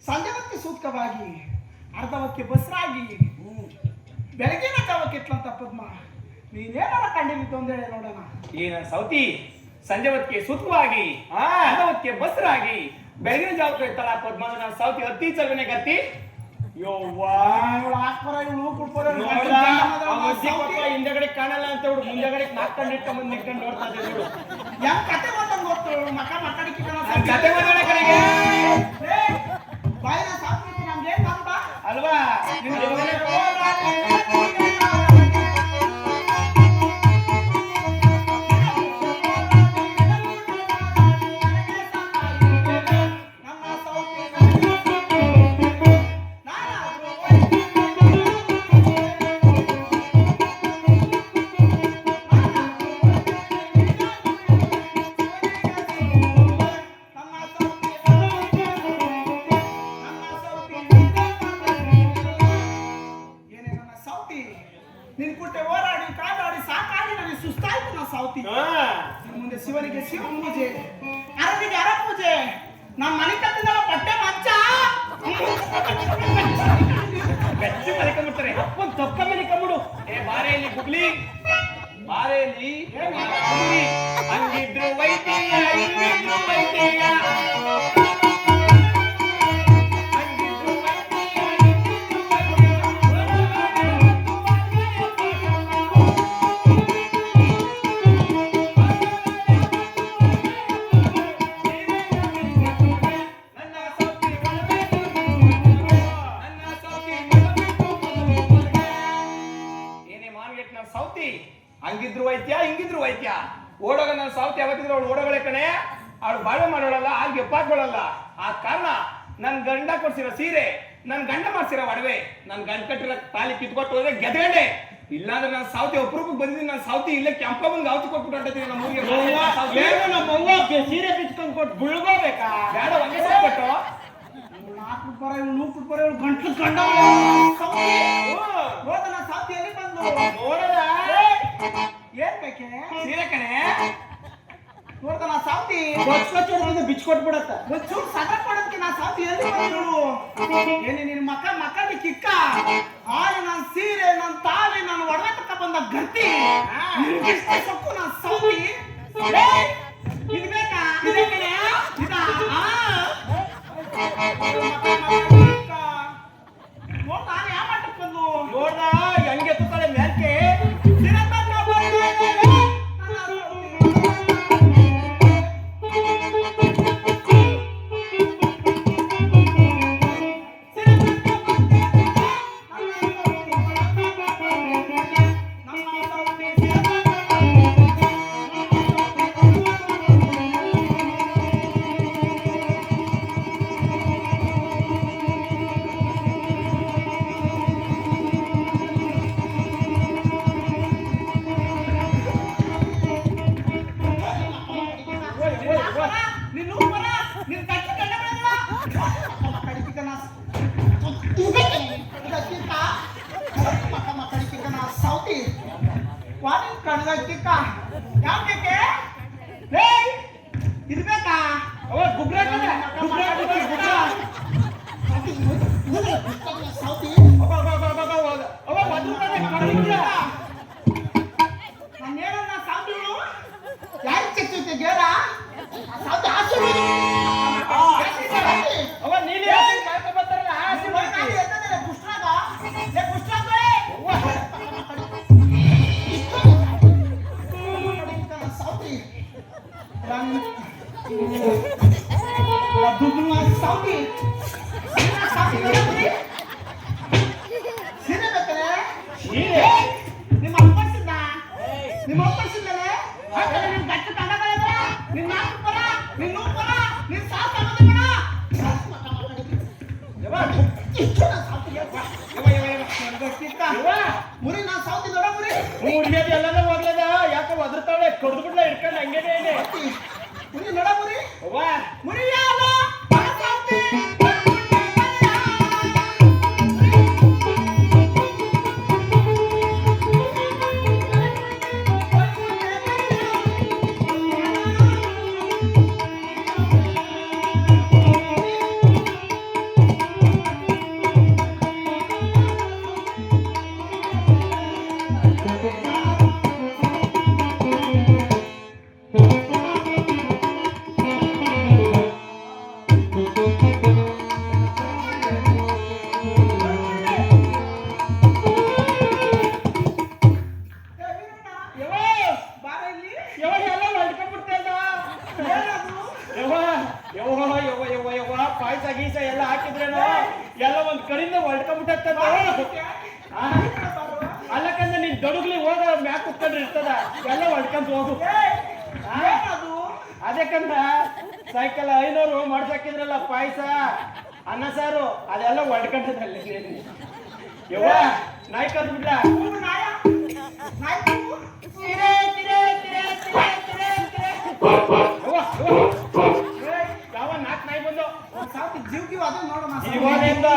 ಸಂಜೆವಕ್ಕೆ ಸೂಕ್ತವಾಗಿ ಅರ್ಧವಕ್ಕೆ ಬಸ್ರಾಗಿ ಬೆಳಗಿನ ಜಾವಕ್ಕೆ ಎತ್ಲಂತ ಪದ್ಮ ನೀನೇನಾರ ಕಂಡಿದ್ದು ಅಂದೇಳಿ ನೋಡೋಣ ಏನ ಸೌತಿ ಸಂಜೆ ಹೊತ್ತಿಗೆ ಸೂಕ್ತವಾಗಿ ಅರ್ಧವಕ್ಕೆ ಬಸ್ರಾಗಿ ಬೆಳಗಿನ ಜಾವಕ್ಕೆ ಎತ್ತಲ ಪದ್ಮ ಸೌತಿ ಹತ್ತಿ ಚಲನೆ ಗತ್ತಿ ಹಿಂದಗಡೆ ಕಾಣಲ್ಲ ಅಂತ ಹೇಳಿ ಮುಂದಗಡೆ ನಾಲ್ಕೊಂಡು ಇಟ್ಕೊಂಡ್ ನಿಂತ್ಕೊಂಡು ನೋಡ್ತಾ ಇದ್ದೀವಿ ಯಾವ ಕತೆ ಮಾತಂಗ್ ಗೊತ್ತು ಮಕ್ಕ ಮಾತಾಡಿಕೆ ಕತೆ ಮಾತಾಡ ಕಡೆಗೆ ಬಾಯಿನ ಸಾಕು ನಮ್ಗೆ ಏನ್ ಗೊತ್ತಾ ಅಲ್ವಾ ನಿನ್ ಕುಟ್ಟೆ ಹೋರಾಡಿ ಕಾದಾಡಿ ಸಾಕಾಗಿ ನನಗೆ ಸುಸ್ತಾಯ್ತು ನಾ ಸಾವ್ತಿ ಮುಂದೆ ಶಿವನಿಗೆ ಶಿವ ಪೂಜೆ, ಅರನಿಗೆ ಅರ ಪೂಜೆ. ನಮ್ಮ ಮನೆ ಕಟ್ಟಿದಲ್ಲ ಬಟ್ಟೆ ಮಂಚ ಗಚ್ಚಿ ಮಲಿಕೊಂಡ್ಬಿಡ್ತಾರೆ. ಒಂದು ತಪ್ಪ ಮಲಿಕೊಂಡ್ಬಿಡು. ಏ ಬಾರೆ ಇಲ್ಲಿ ಗುಗ್ಲಿ, ಬಾರೆ ಇಲ್ಲಿ ಗುಗ್ಲಿ. ಹಂಗಿದ್ರು ವೈದ್ಯ, ಹಿಂಗಿದ್ರು ವೈದ್ಯ. ಹಂಗಿದ್ರು ವೈದ್ಯ, ಹಿಂಗಿದ್ರು ನನ್ನ ಸೌತಿ ಮಾಡಬೇಕು, ನನ್ನ ಸೌತಿ ಮಾಡಬೇಕು. ಏನೇ ಮಾನ್ಗೆಟ್ ನನ್ನ ಸೌತಿ, ಹಂಗಿದ್ರು ವೈದ್ಯ ಹಿಂಗಿದ್ರು ವೈದ್ಯ. ಓಡೋಗ ನನ್ನ ಸೌತಿ ಯಾವತ್ತಿದ್ರು ಅವಳು ಓಡೋಗಳೆ ಕಣೆ. ಅವಳು ಬಾಳೆ ಮಾಡೋಳಲ್ಲ, ಹಾಗೆ ಎಪ್ಪಾಕೊಳ್ಳಲ್ಲ. ಆ ಕಾರಣ ನನ್ ಗಂಡ ಕೊಡ್ಸಿರೋ ಸೀರೆ, ನನ್ ಗಂಡ ಮಾಡ್ಸಿರೋ ಒಡವೆ, ನನ್ ಗಂಡ ಕಟ್ಟಿರೋ ತಾಲಿ ಕಿತ್ಕೊಟ್ಟು ಹೋದ್ರೆ ಗೆದ್ಗಂಡೆ. ಇಲ್ಲಾಂದ್ರೆ ನಾನು ಸೌತಿ ಒಬ್ರಿಗೂ ಬಂದಿದ್ದೀನಿ. ನಾನು ಸೌತಿ ಇಲ್ಲೇ ಕೆಂಪಮ್ಮಂಗೆ ಗಾವತಿ ಕೊಟ್ಬಿಟ್ಟು ನಮ್ಮ ಊರಿಗೆ. ಬೇಗ ನಮ್ಮವ್ವ ಸೀರೆ ಬಿಚ್ಕೊಂಡ್ ಕೊಟ್ಟು ಗುಳ್ಗೋಬೇಕಾ? ಬೇಡ ಒಂದೇ ಸಲ ಕೊಟ್ಟು. 4 ರೂಪಾಯಿ 100 ರೂಪಾಯಿ ಗಂಟ್ಲು ಕಂಡ ಹೋದ ಸಾತಿಯಲ್ಲಿ ಬಂದು ನೋಡದ ಏನ್ ಬೇಕೆ ಸೀರೆ ಕಣೆ. ನೋಡ್ದ ನಾ ಸಾತಿ ಕೊಚ್ಚೋದ್ರಿಂದ ಬಿಚ್ಕೊಟ್ಬಿಡತ್ತ. ಒಂಚೂರು ಸಗಟ ಮಾಡೋದಕ್ಕೆ ನಾ ಸಾತಿ ಎಲ್ಲಿ ಬಂದಳು. ಏನಿ ನಿನ್ ಮಕ್ಕಳಿಗೆ ಕಿಕ್ಕ ಆಗಿ ನನ್ನ ಸೀರೆ ನನ್ನ ತಾಳಿ ನನ್ನ ಒಡವೆ ತಕ್ಕ ಬಂದ ಗರ್ತಿ ನಿನ್ಗಿಷ್ಟೇ ಸೊಕ್ಕು ನಾ ಸಾತಿ. ಇದು ಬೇಕಾ ಇದೆ ಕಣೆ ಇದಾ ನೋಡ್ ನಾನು ಯಾವ ಮಟ್ಟಕ್ಕೆ ಬಂದು ನೋಡ್ದ ಹೆಂಗೆ ಎತ್ತುತ್ತಾಳೆ ಮ್ಯಾಲ್ಕೆ. ಸೀರೆ ತಂದು ಬಂದೆ. ಇದು ಬೇಕಾ ಅವ ಗುಬ್ರ ಗುಬ್ರ ಅವ ನಾನೇನ ಸಾವ್ತಿಗಳು ಯಾರು ಚೆಚ್ಚುತ್ತೆ ಗೇರ ಸಾವ್ತಿ ಆಸೆ ಅವ ನೀನೇ ಬರ್ತಾರಲ್ಲ ಆಸೆ ಮಾಡ್ತೀನಿ. ನಿಮ್ಮ ಅಪ್ಪಸಿದ್ದ ನಿಮ್ಮ ಅಪ್ಪಸಿದ್ದಲೇ ನಿಮ್ ಗಟ್ಟ ತಂಡ ನಿನ್ನ ಪರ ನಿನ್ನ ಪರ ನಿನ್ ಸಾಕ ಮುರಿ ನಾ ಸಾವ್ತಿ ದೊಡ್ಡ ಮುರಿ ಹುಡುಗಿಯದು ಎಲ್ಲದ ಹೋಗ್ಲದ ಯಾಕೆ ಒದರ್ತಾಳೆ ಕೊಡ್ದು ಬಿಡ್ಲ ಇಟ್ಕೊಂಡು ಹಂಗೇನೆ ಇದೆ. ಮುರಿ ನೋಡ ಮುರಿ ಅವ್ವ ಮುರಿ ಯಾಲ ಸಾವ್ತಿ ಪಾಯಸ ಗೀಸ ಎಲ್ಲ ಹಾಕಿದ್ರೇನೋ ಎಲ್ಲ ಒಂದ್ ಕಡೆಯಿಂದ ಹೊಡ್ಕೊಂಡ್ಬಿಟ್ಟತ್ತ. ಅಲ್ಲಕಂದ್ರೆ ನೀನ್ ದೊಡಗ್ಲಿ ಹೋಗ ಮ್ಯಾಕ್ ಕುತ್ಕೊಂಡ್ರೆ ಇರ್ತದ ಎಲ್ಲ ಹೊಡ್ಕೊಂತ ಹೋಗು. ಅದಕ್ಕಂದ ಸಾಯಂಕಾಲ 500 ಮಾಡ್ಸಾಕಿದ್ರಲ್ಲ ಪಾಯಸ ಅನ್ನ ಸಾರು ಅದೆಲ್ಲ ಹೊಡ್ಕೊಂಡದಲ್ಲಿ. ಯವ್ವ ನಾಯಿ ಕರ್ದು ಬಿಡ್ಲ ಯಾವ 4 ನಾಯಿ ಬಂದು ಜೀವ್ಗಿವ್ ಅದು ನೋಡೋಣ ಇವಾಗದಿಂದ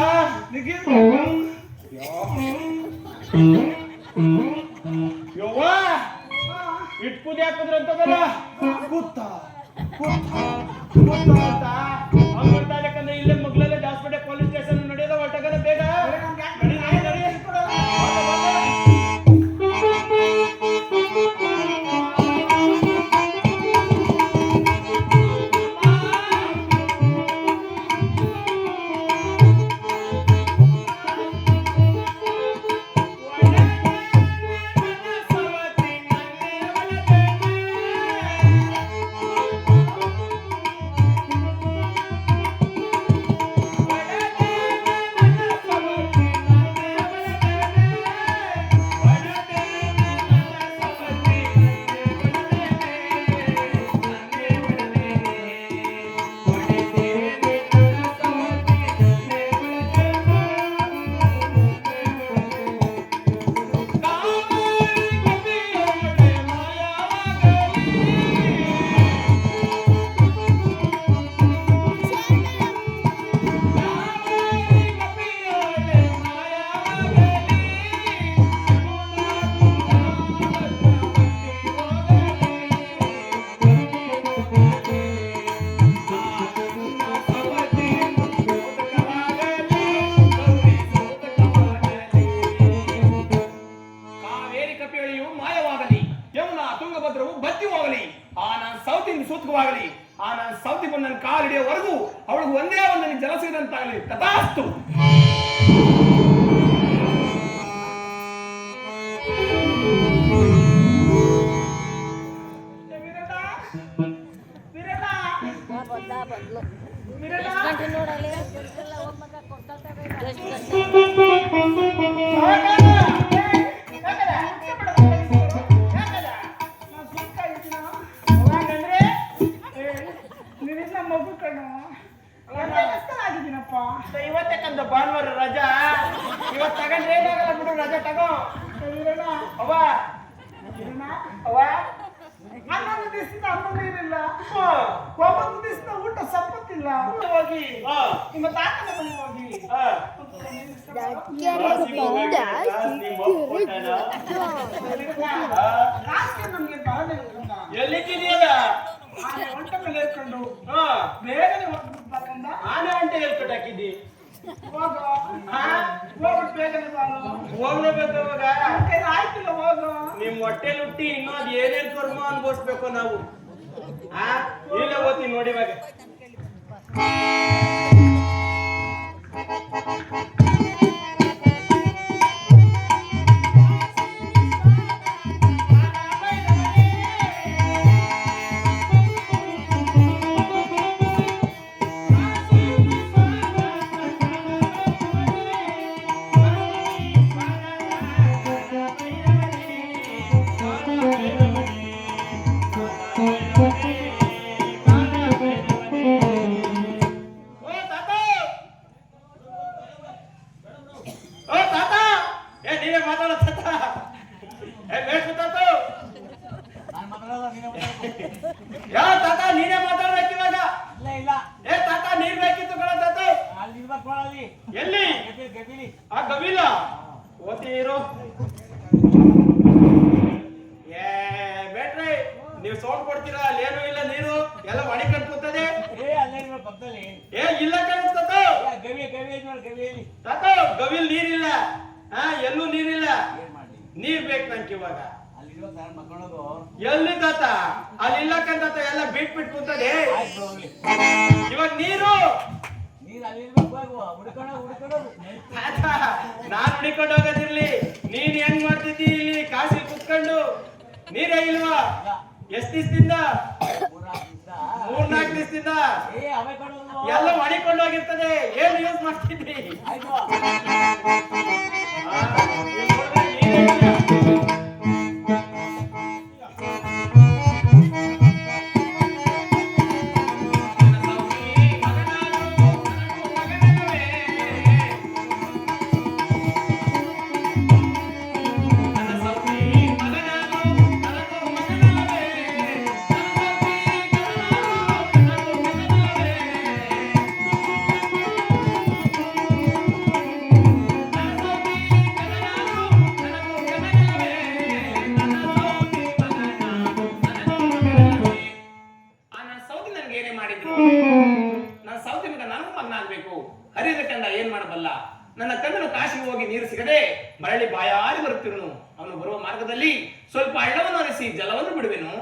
ಯವ್ವ ಇಟ್ ಕುದಿ ಹಾಕಿದ್ರಂತದಲ್ಲ ಕೂತ ಅಂತ ಹಂಗಂತ ಯಾಕಂದ್ರೆ ಇಲ್ಲೇ ಮಗ್ಲಲ್ಲೇ ದಾಸಪೇಟೆ ಪೊಲೀಸ್ ಸ್ಟೇಷನ್ ನಡೆಯೋದ ಹೊರಟಾಗಲ್ಲ ಬೇಗ ನಡಿ ನಡಿ ನಡಿ ಸೂತ್ಕವಾಗಲಿ ಆ ನಾನು ಸೌತಿ ಬಂದು ನನ್ನ ಕಾಲು ಹಿಡಿಯೋವರೆಗೂ ಅವಳಿಗೆ ಒಂದೇ ಒಂದು ಜಲ ಸಿಗದಂತಾಗಲಿ ತಥಾಸ್ತು. ಮಗು ಕಣ್ಣು ಆಗಿದ್ದೀನಪ್ಪ. ಇವತ್ತಕ್ಕಂತ ಭಾನುವಾರ ರಜಾ, ಇವತ್ತು ತಗೊಂಡ್ರೆ ಏನಾಗಲ್ಲ ಬಿಡು, ರಜಾ ತಗೋ. ಅವ್ವ ಅವ್ವ 11 ದಿವಸದಿಂದ ಅನ್ನ ನೀರಿಲ್ಲ, 9 ದಿವಸದ ಊಟ ಸಂಪತ್ತಿಲ್ಲ. ಹೋಗಿ ನಿಮ್ಮ ತಾತನ ಬಳಿ ಹೋಗಿ ರಾತ್ರಿ ನಮ್ಗೆ ಬಾಧೆ ಎಲ್ಲಿದ್ದೀಯಲ್ಲ ಹೊಂಟ ಮೇಲೆ ಹೇಳ್ಕೊಂಡು ಬೇಗನೆ ಹೋಗ್ಬೇಕಂದ. ಆನೆ ಅಂಟೆ ಹೇಳ್ಕೊಟ್ಟು ಹಾಕಿದ್ದಿ, ಹೋಗ್ಬಿಟ್ಟು ಬೇಗನೆ ಬಾಳು. ಹೋಗ್ಲೇಬೇಕು ಇವಾಗ. ಆಯ್ತಿಲ್ಲ ಹೋಗು. ನಿಮ್ ಹೊಟ್ಟೆ ಹುಟ್ಟಿ ಇನ್ನೂ ಅದ್ ಏನೇನ್ ಕರ್ಮ ಅನ್ಭವಿಸ್ಬೇಕು ನಾವು. ಇಲ್ಲೇ ಓದ್ತೀನಿ ನೋಡಿ ಇವಾಗ. ಎಲ್ಲಿ ಆ ಗವಿಲ ಓದ್ತೀರೋ ಬೇಟ್ರಿ ನೀವು ಸೌಂಡ್ ಕೊಡ್ತೀರಾ, ಅಲ್ಲೇನು ಇಲ್ಲ, ನೀರು ಎಲ್ಲ ಮಣಿ ಕಟ್ಕೊತದೆ. ಏ ಇಲ್ಲ ಕಾಣಿಸ್ತದ ತಾತ, ಗವಿಲ್ ನೀರಿಲ್ಲ, ಎಲ್ಲೂ ನೀರಿಲ್ಲ, ನೀರ್ ಬೇಕು ನಂಗೆ ಇವಾಗ. ಎಲ್ಲಿ ತಾತ ಅಲ್ಲಿ ಇಲ್ಲಕ್ಕಂತ ಎಲ್ಲ ಬಿಟ್ ಬಿಟ್ ಕೂತದೆ. ಇವಾಗ ನೀರು ನಾನ್ ಹುಡಿಕೊಂಡು ಹೋಗೋದಿರ್ಲಿ, ನೀನ್ ಏನ್ ಮಾಡ್ತಿದ್ದಿ ಇಲ್ಲಿ ಕಾಸಿ ಕುತ್ಕೊಂಡು? ನೀರೇ ಇಲ್ವಾ? ಎಷ್ಟ್ ದಿವಸದಿಂದ? 3-4 ದಿವಸದಿಂದ ಎಲ್ಲ ಮಾಡಿಕೊಂಡು ಹೋಗಿರ್ತದೆ. ಏನ್ ಯೂಸ್ ಮಾಡ್ತಿದ್ರಿ? ನನ್ನ ಕಣ್ಣನು ಕಾಶಿಗೆ ಹೋಗಿ ನೀರು ಸಿಗದೆ ಮರಳಿ ಬಾಯಾರಿ ಬರುತ್ತಿರುವನು. ಅವನು ಬರುವ ಮಾರ್ಗದಲ್ಲಿ ಸ್ವಲ್ಪ ಹಳ್ಳವನ್ನು ಹರಿಸಿ ಜಲವನ್ನು ಬಿಡುವೆನು.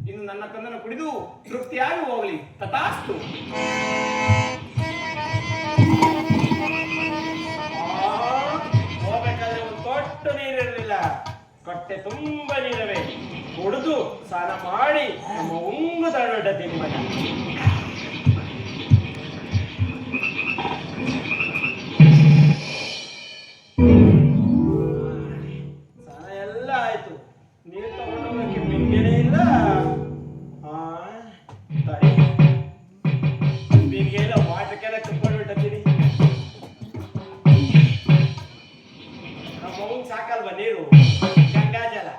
ಇನ್ನು ನನ್ನ ಕಣ್ಣನ್ನು ಕುಡಿದು ತೃಪ್ತಿಯಾಗಿ ಹೋಗಲಿ. ತಥಾಸ್ತು. ಹೋಗ್ಬೇಕಾದ್ರೆ ಒಂದು ತೊಟ್ಟು ನೀರಿರಲಿಲ್ಲ, ಕಟ್ಟೆ ತುಂಬ ನೀರವೇ. ಕುಡಿದು ಸ್ನಾನ ಮಾಡಿ ನಮ್ಮ ಉಂಗು ತಡೊಡ್ಡ ತಿಮ್ಮನ. ಸ್ನಾನ ಎಲ್ಲ ಆಯ್ತು, ನೀರು ತಗೊಂಡೋಗಕ್ಕೆ ಬಿಂದಿಗೆನೇ ಇಲ್ಲ. ಬಿಂದಿಗೆ ಇಲ್ಲ, ವಾಟಕ್ಕೆಲ್ಲ ಕುತ್ಕೊಂಡು ಬಿಟ್ಟಿದ್ದೀನಿ. ನಮ್ಮ ಮಗುಗೆ ಸಾಕಲ್ವಾ ನೀರು, ಗಂಗಾಜಲ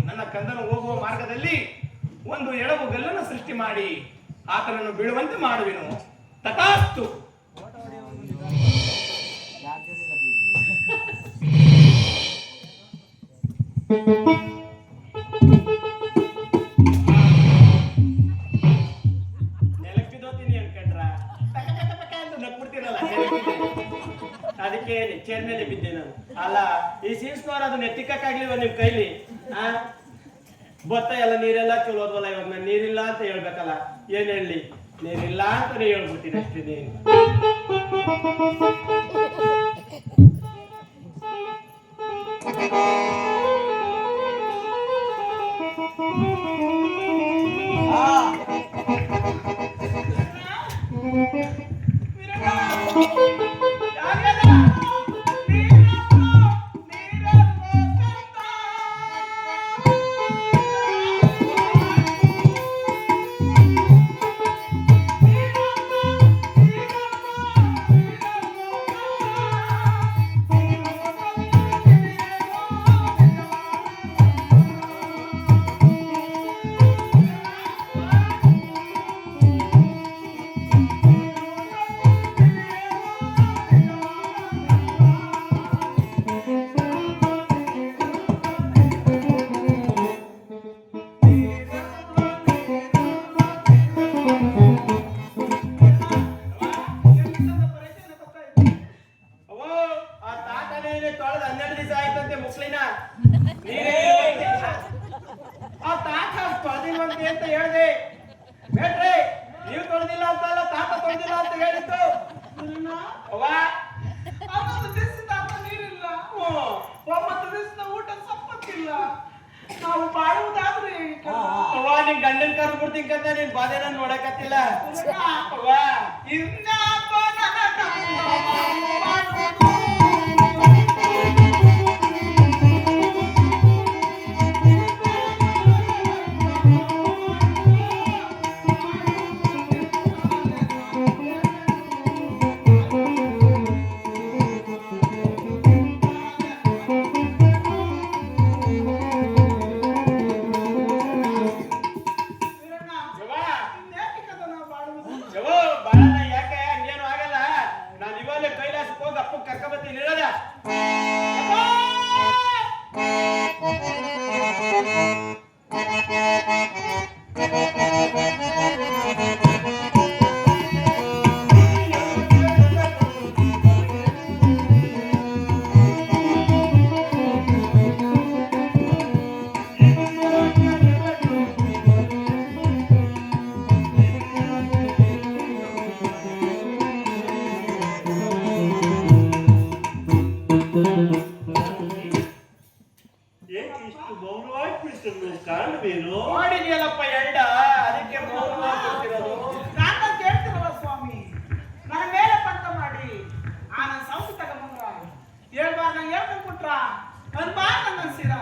ನನ್ನ ಕಂದನು ಹೋಗುವ ಮಾರ್ಗದಲ್ಲಿ ಒಂದು ಎಡವು ಗಲ್ಲನ್ನು ಸೃಷ್ಟಿ ಮಾಡಿ ಆತನನ್ನು ಬೀಳುವಂತೆ ಮಾಡುವೆನು. ತಥಾಸ್ತು. ನೆಲಕ್ಕಿದೋತೀನಿ ಅನ್ಕೊಂಡ್ರ ನಕ್ಬಿಡ್ತೀರಲ್ಲ, ಅದಕ್ಕೆ ಚೇರ್ ಮೇಲೆ ಬಿದ್ದೆ ನಾನು. ಅಲ್ಲ, ಈ ಸೀಸ್ನವ್ರು ಅದನ್ನ ಎತ್ತಿಕ್ಕಾಗ್ಲಿವ ನಿಮ್ ಕೈಲಿ? ಭತ್ತ ಎಲ್ಲ ನೀರೆಲ್ಲ ಚಲೋದ್ವಲ್ಲ, ಇವಾಗ ನಾನು ನೀರಿಲ್ಲ ಅಂತ ಹೇಳ್ಬೇಕಲ್ಲ. ಏನ್ ಹೇಳಿ, ನೀರಿಲ್ಲ ಅಂತಾನೆ ಹೇಳ್ಬಿಡ್ತೀನಿ ಅಷ್ಟೇ. ನೀನು ಅವ್ವ ಹನ್ನೊಂದು ದಿವಸದ ಅನ್ನ ನೀರಿಲ್ಲ, 9 ದಿವಸದ ಊಟ ಸಂಪತ್ತಿಲ್ಲ. ನಾವು ಬಾಳುವುದಾದ್ರೆ ಅವ್ವ ನಿನ್ ಗಂಡನ್ ಕರ್ದು ಬಿಡ್ತೀನಿ ಕಂತ ನೀನ್ ಬಾಧೆನ ನೋಡಕತ್ತಿಲ್ಲ. ಅವ್ವ ಇನ್ಯಾಕೋ ನನ್ನ ಇನ್ಯಾಕೆ ಕದ ನಾವು ಬಾಳುವುದು? ಯವ್ವ ಬಾಳಣ್ಣ ಯಾಕೆ ಹಂಗೇನು ಆಗಲ್ಲ. ನಾನು ಇವಾಗಲೇ ಕೈಲಾಸಕ್ಕೆ ಹೋಗಿ ಅಪ್ಪ ಕರ್ಕೊಂಬತ್ತೀನಿ ಇರೋದ. ಏಕೆ ಇಷ್ಟು ಮೌನವಾಗಿ ಕುಳಿತಿರೋ ಕಾರಣವೇನು? ನೋಡಿದ್ಯಲ್ಲಪ್ಪ ಎಂಡ, ಅದಕ್ಕೆ ಮೌನವಾಗಿ ಕೂತಿರೋದು. ನಾನ ಕೇಳ್ತಿರಲ್ಲ ಸ್ವಾಮಿ, ನನ್ನ ಮೇಲೆ ಪಂತ ಮಾಡಿ ಆ ನನ್ನ ಸೌತಿ ತಗೊಂಬಂದ್ರ ಹೇಳ್ಬಾರ ನಂಗೆ ಹೇಳ್ಕೊಂಡ್ ಕೊಟ್ರ ಅನ್ಬಾರ್ ನಂಗೆ ಅನ್ಸಿರ.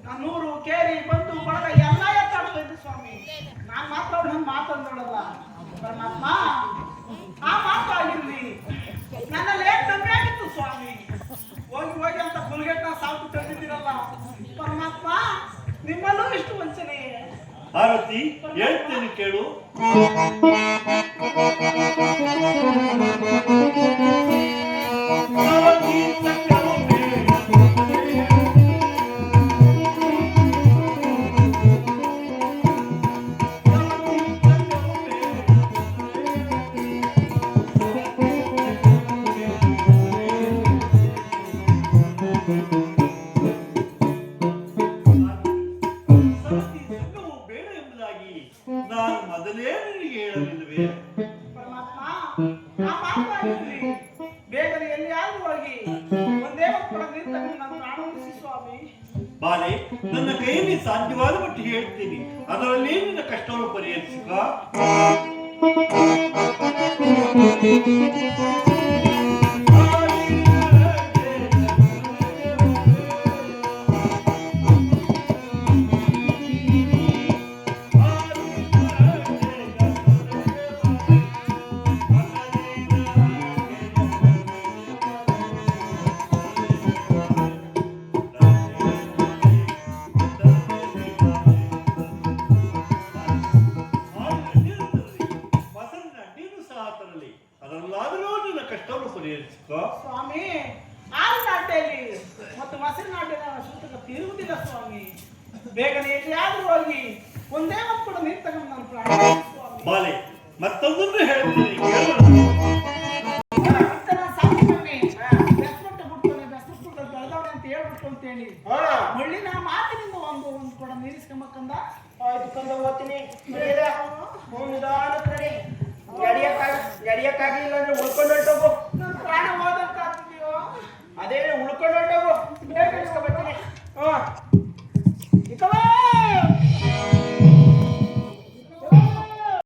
ನಾನು 100 ಕೇರಿ ಬಂದು ಬಳಗ ಎಲ್ಲ ಎತ್ತಾಡ್ತಾ ಇದ್ದು ಸ್ವಾಮಿ. ನಾನ್ ಮಾತ್ರ ಅವ್ಳು ನನ್ನ ಮಾತಂದೋಳಲ್ಲ ಪರಮಾತ್ಮ. ಆ ಮಾತು ಆಗಿರ್ಲಿ, ನನ್ನಲ್ಲಿ ಏನ್ ಕಮ್ಮಿ ಆಗಿತ್ತು ಸ್ವಾಮಿ. ಹೋಗಿ ಹೋಗಿ ಅಂತ ಹುಲ್ಗೆಟ್ಟ ಸಾಕು ತಂದಿದ್ದೀರಲ್ಲ ಪರಮಾತ್ಮ, ನಿಮ್ಮಲ್ಲೂ ಇಷ್ಟು ವಂಚನೆ. ಭಾರತಿ ಹೇಳ್ತೇನೆ ಕೇಳು. ಬೇಡ ಎಂಬುದಾಗಿ ನಾನು ಮೊದಲೇ ನಿನಗೆ ಹೇಳಲಿಲ್ಲವೇ? ಪರಮಾತ್ಮ, ಆ ಮಾತಾಡಿದ್ರಿ ಬೇಗನೆ ಎಲ್ಲಿಯಾದ್ರೂ ಹೋಗಿ ಒಂದೇ ಮಕ್ಕಳ ನಿಂತನ್ನು ನಾನು ಪ್ರಾಣ ಉಳಿಸಿ ಸ್ವಾಮಿ. ಬಾಲೆ, ನನ್ನ ಕೈಯಲ್ಲಿ ಸಾಧ್ಯವಾದ ಮಟ್ಟಿಗೆ ಹೇಳ್ತೀನಿ, ಅದರಲ್ಲಿ ನಿನ್ನ ಕಷ್ಟವನ್ನು ಪರಿಹರಿಸಿಕ. ಅದರಲ್ಲಾದರೂ ನಿನ್ನ ಕಷ್ಟವನ್ನು ಪರಿಹರಿಸಿಕ. ಸ್ವಾಮಿ, ಹಾಲು ನಾಟ್ಯಲ್ಲಿ ಮತ್ತು ಮೊಸರು ನಾಟ್ಯದ ಸೂತಕ ತಿರುವುದಿಲ್ಲ ಸ್ವಾಮಿ. ಬೇಗನೆ ಎಲ್ಲಿಯಾದ್ರೂ ಹೋಗಿ ಒಂದೇ ಮಕ್ಕಳು ನಿಂತನ್ನು ನಾನು ಪ್ರಾಣ ಉಳಿಸಿ ಸ್ವಾಮಿ. ಬಾಲೆ, ಮತ್ತೊಂದನ್ನು ಹೇಳ್ತೀನಿ ಕೇಳು. ಇತ್ತ ನಾನು ಸಾಕಿದವನೇ, ಬೆಸ್ಮಟ್ಟು ಬಿಡ್ತಾನೆ, ಬೆಸ್ಮಟ್ಟು ಬೆಳೆದವನೆ ಅಂತ ಹೇಳ್ಬಿಟ್ಕೊಂತೇಳಿ ಮುಳ್ಳಿನ ಮಾತಿನಿಂದ ಒಂದು ಕೂಡ ನೀರಿಸ್ಕೊಂಬಕ್ಕಂದ. ಆಯ್ತು ಕಂದ ಓದ್ತೀನಿ. ನಿಧಾನ ಕಡೆ ಎಡಿಯಕ್ಕಾಗಲಿಲ್ಲ ಅಂದ್ರೆ ಉಳ್ಕೊಂಡು ಹೊರಟೋಗು. ನನ್ನ ಪ್ರಾಣ ಹೋದಂತ ಆಗ್ತಿದೆಯೋ. ಅದೇ ಉಳ್ಕೊಂಡು ಹೊರಟೋಗು. ಬೇಗ ಇಸ್ಕೊಂಬರ್ತೀನಿ.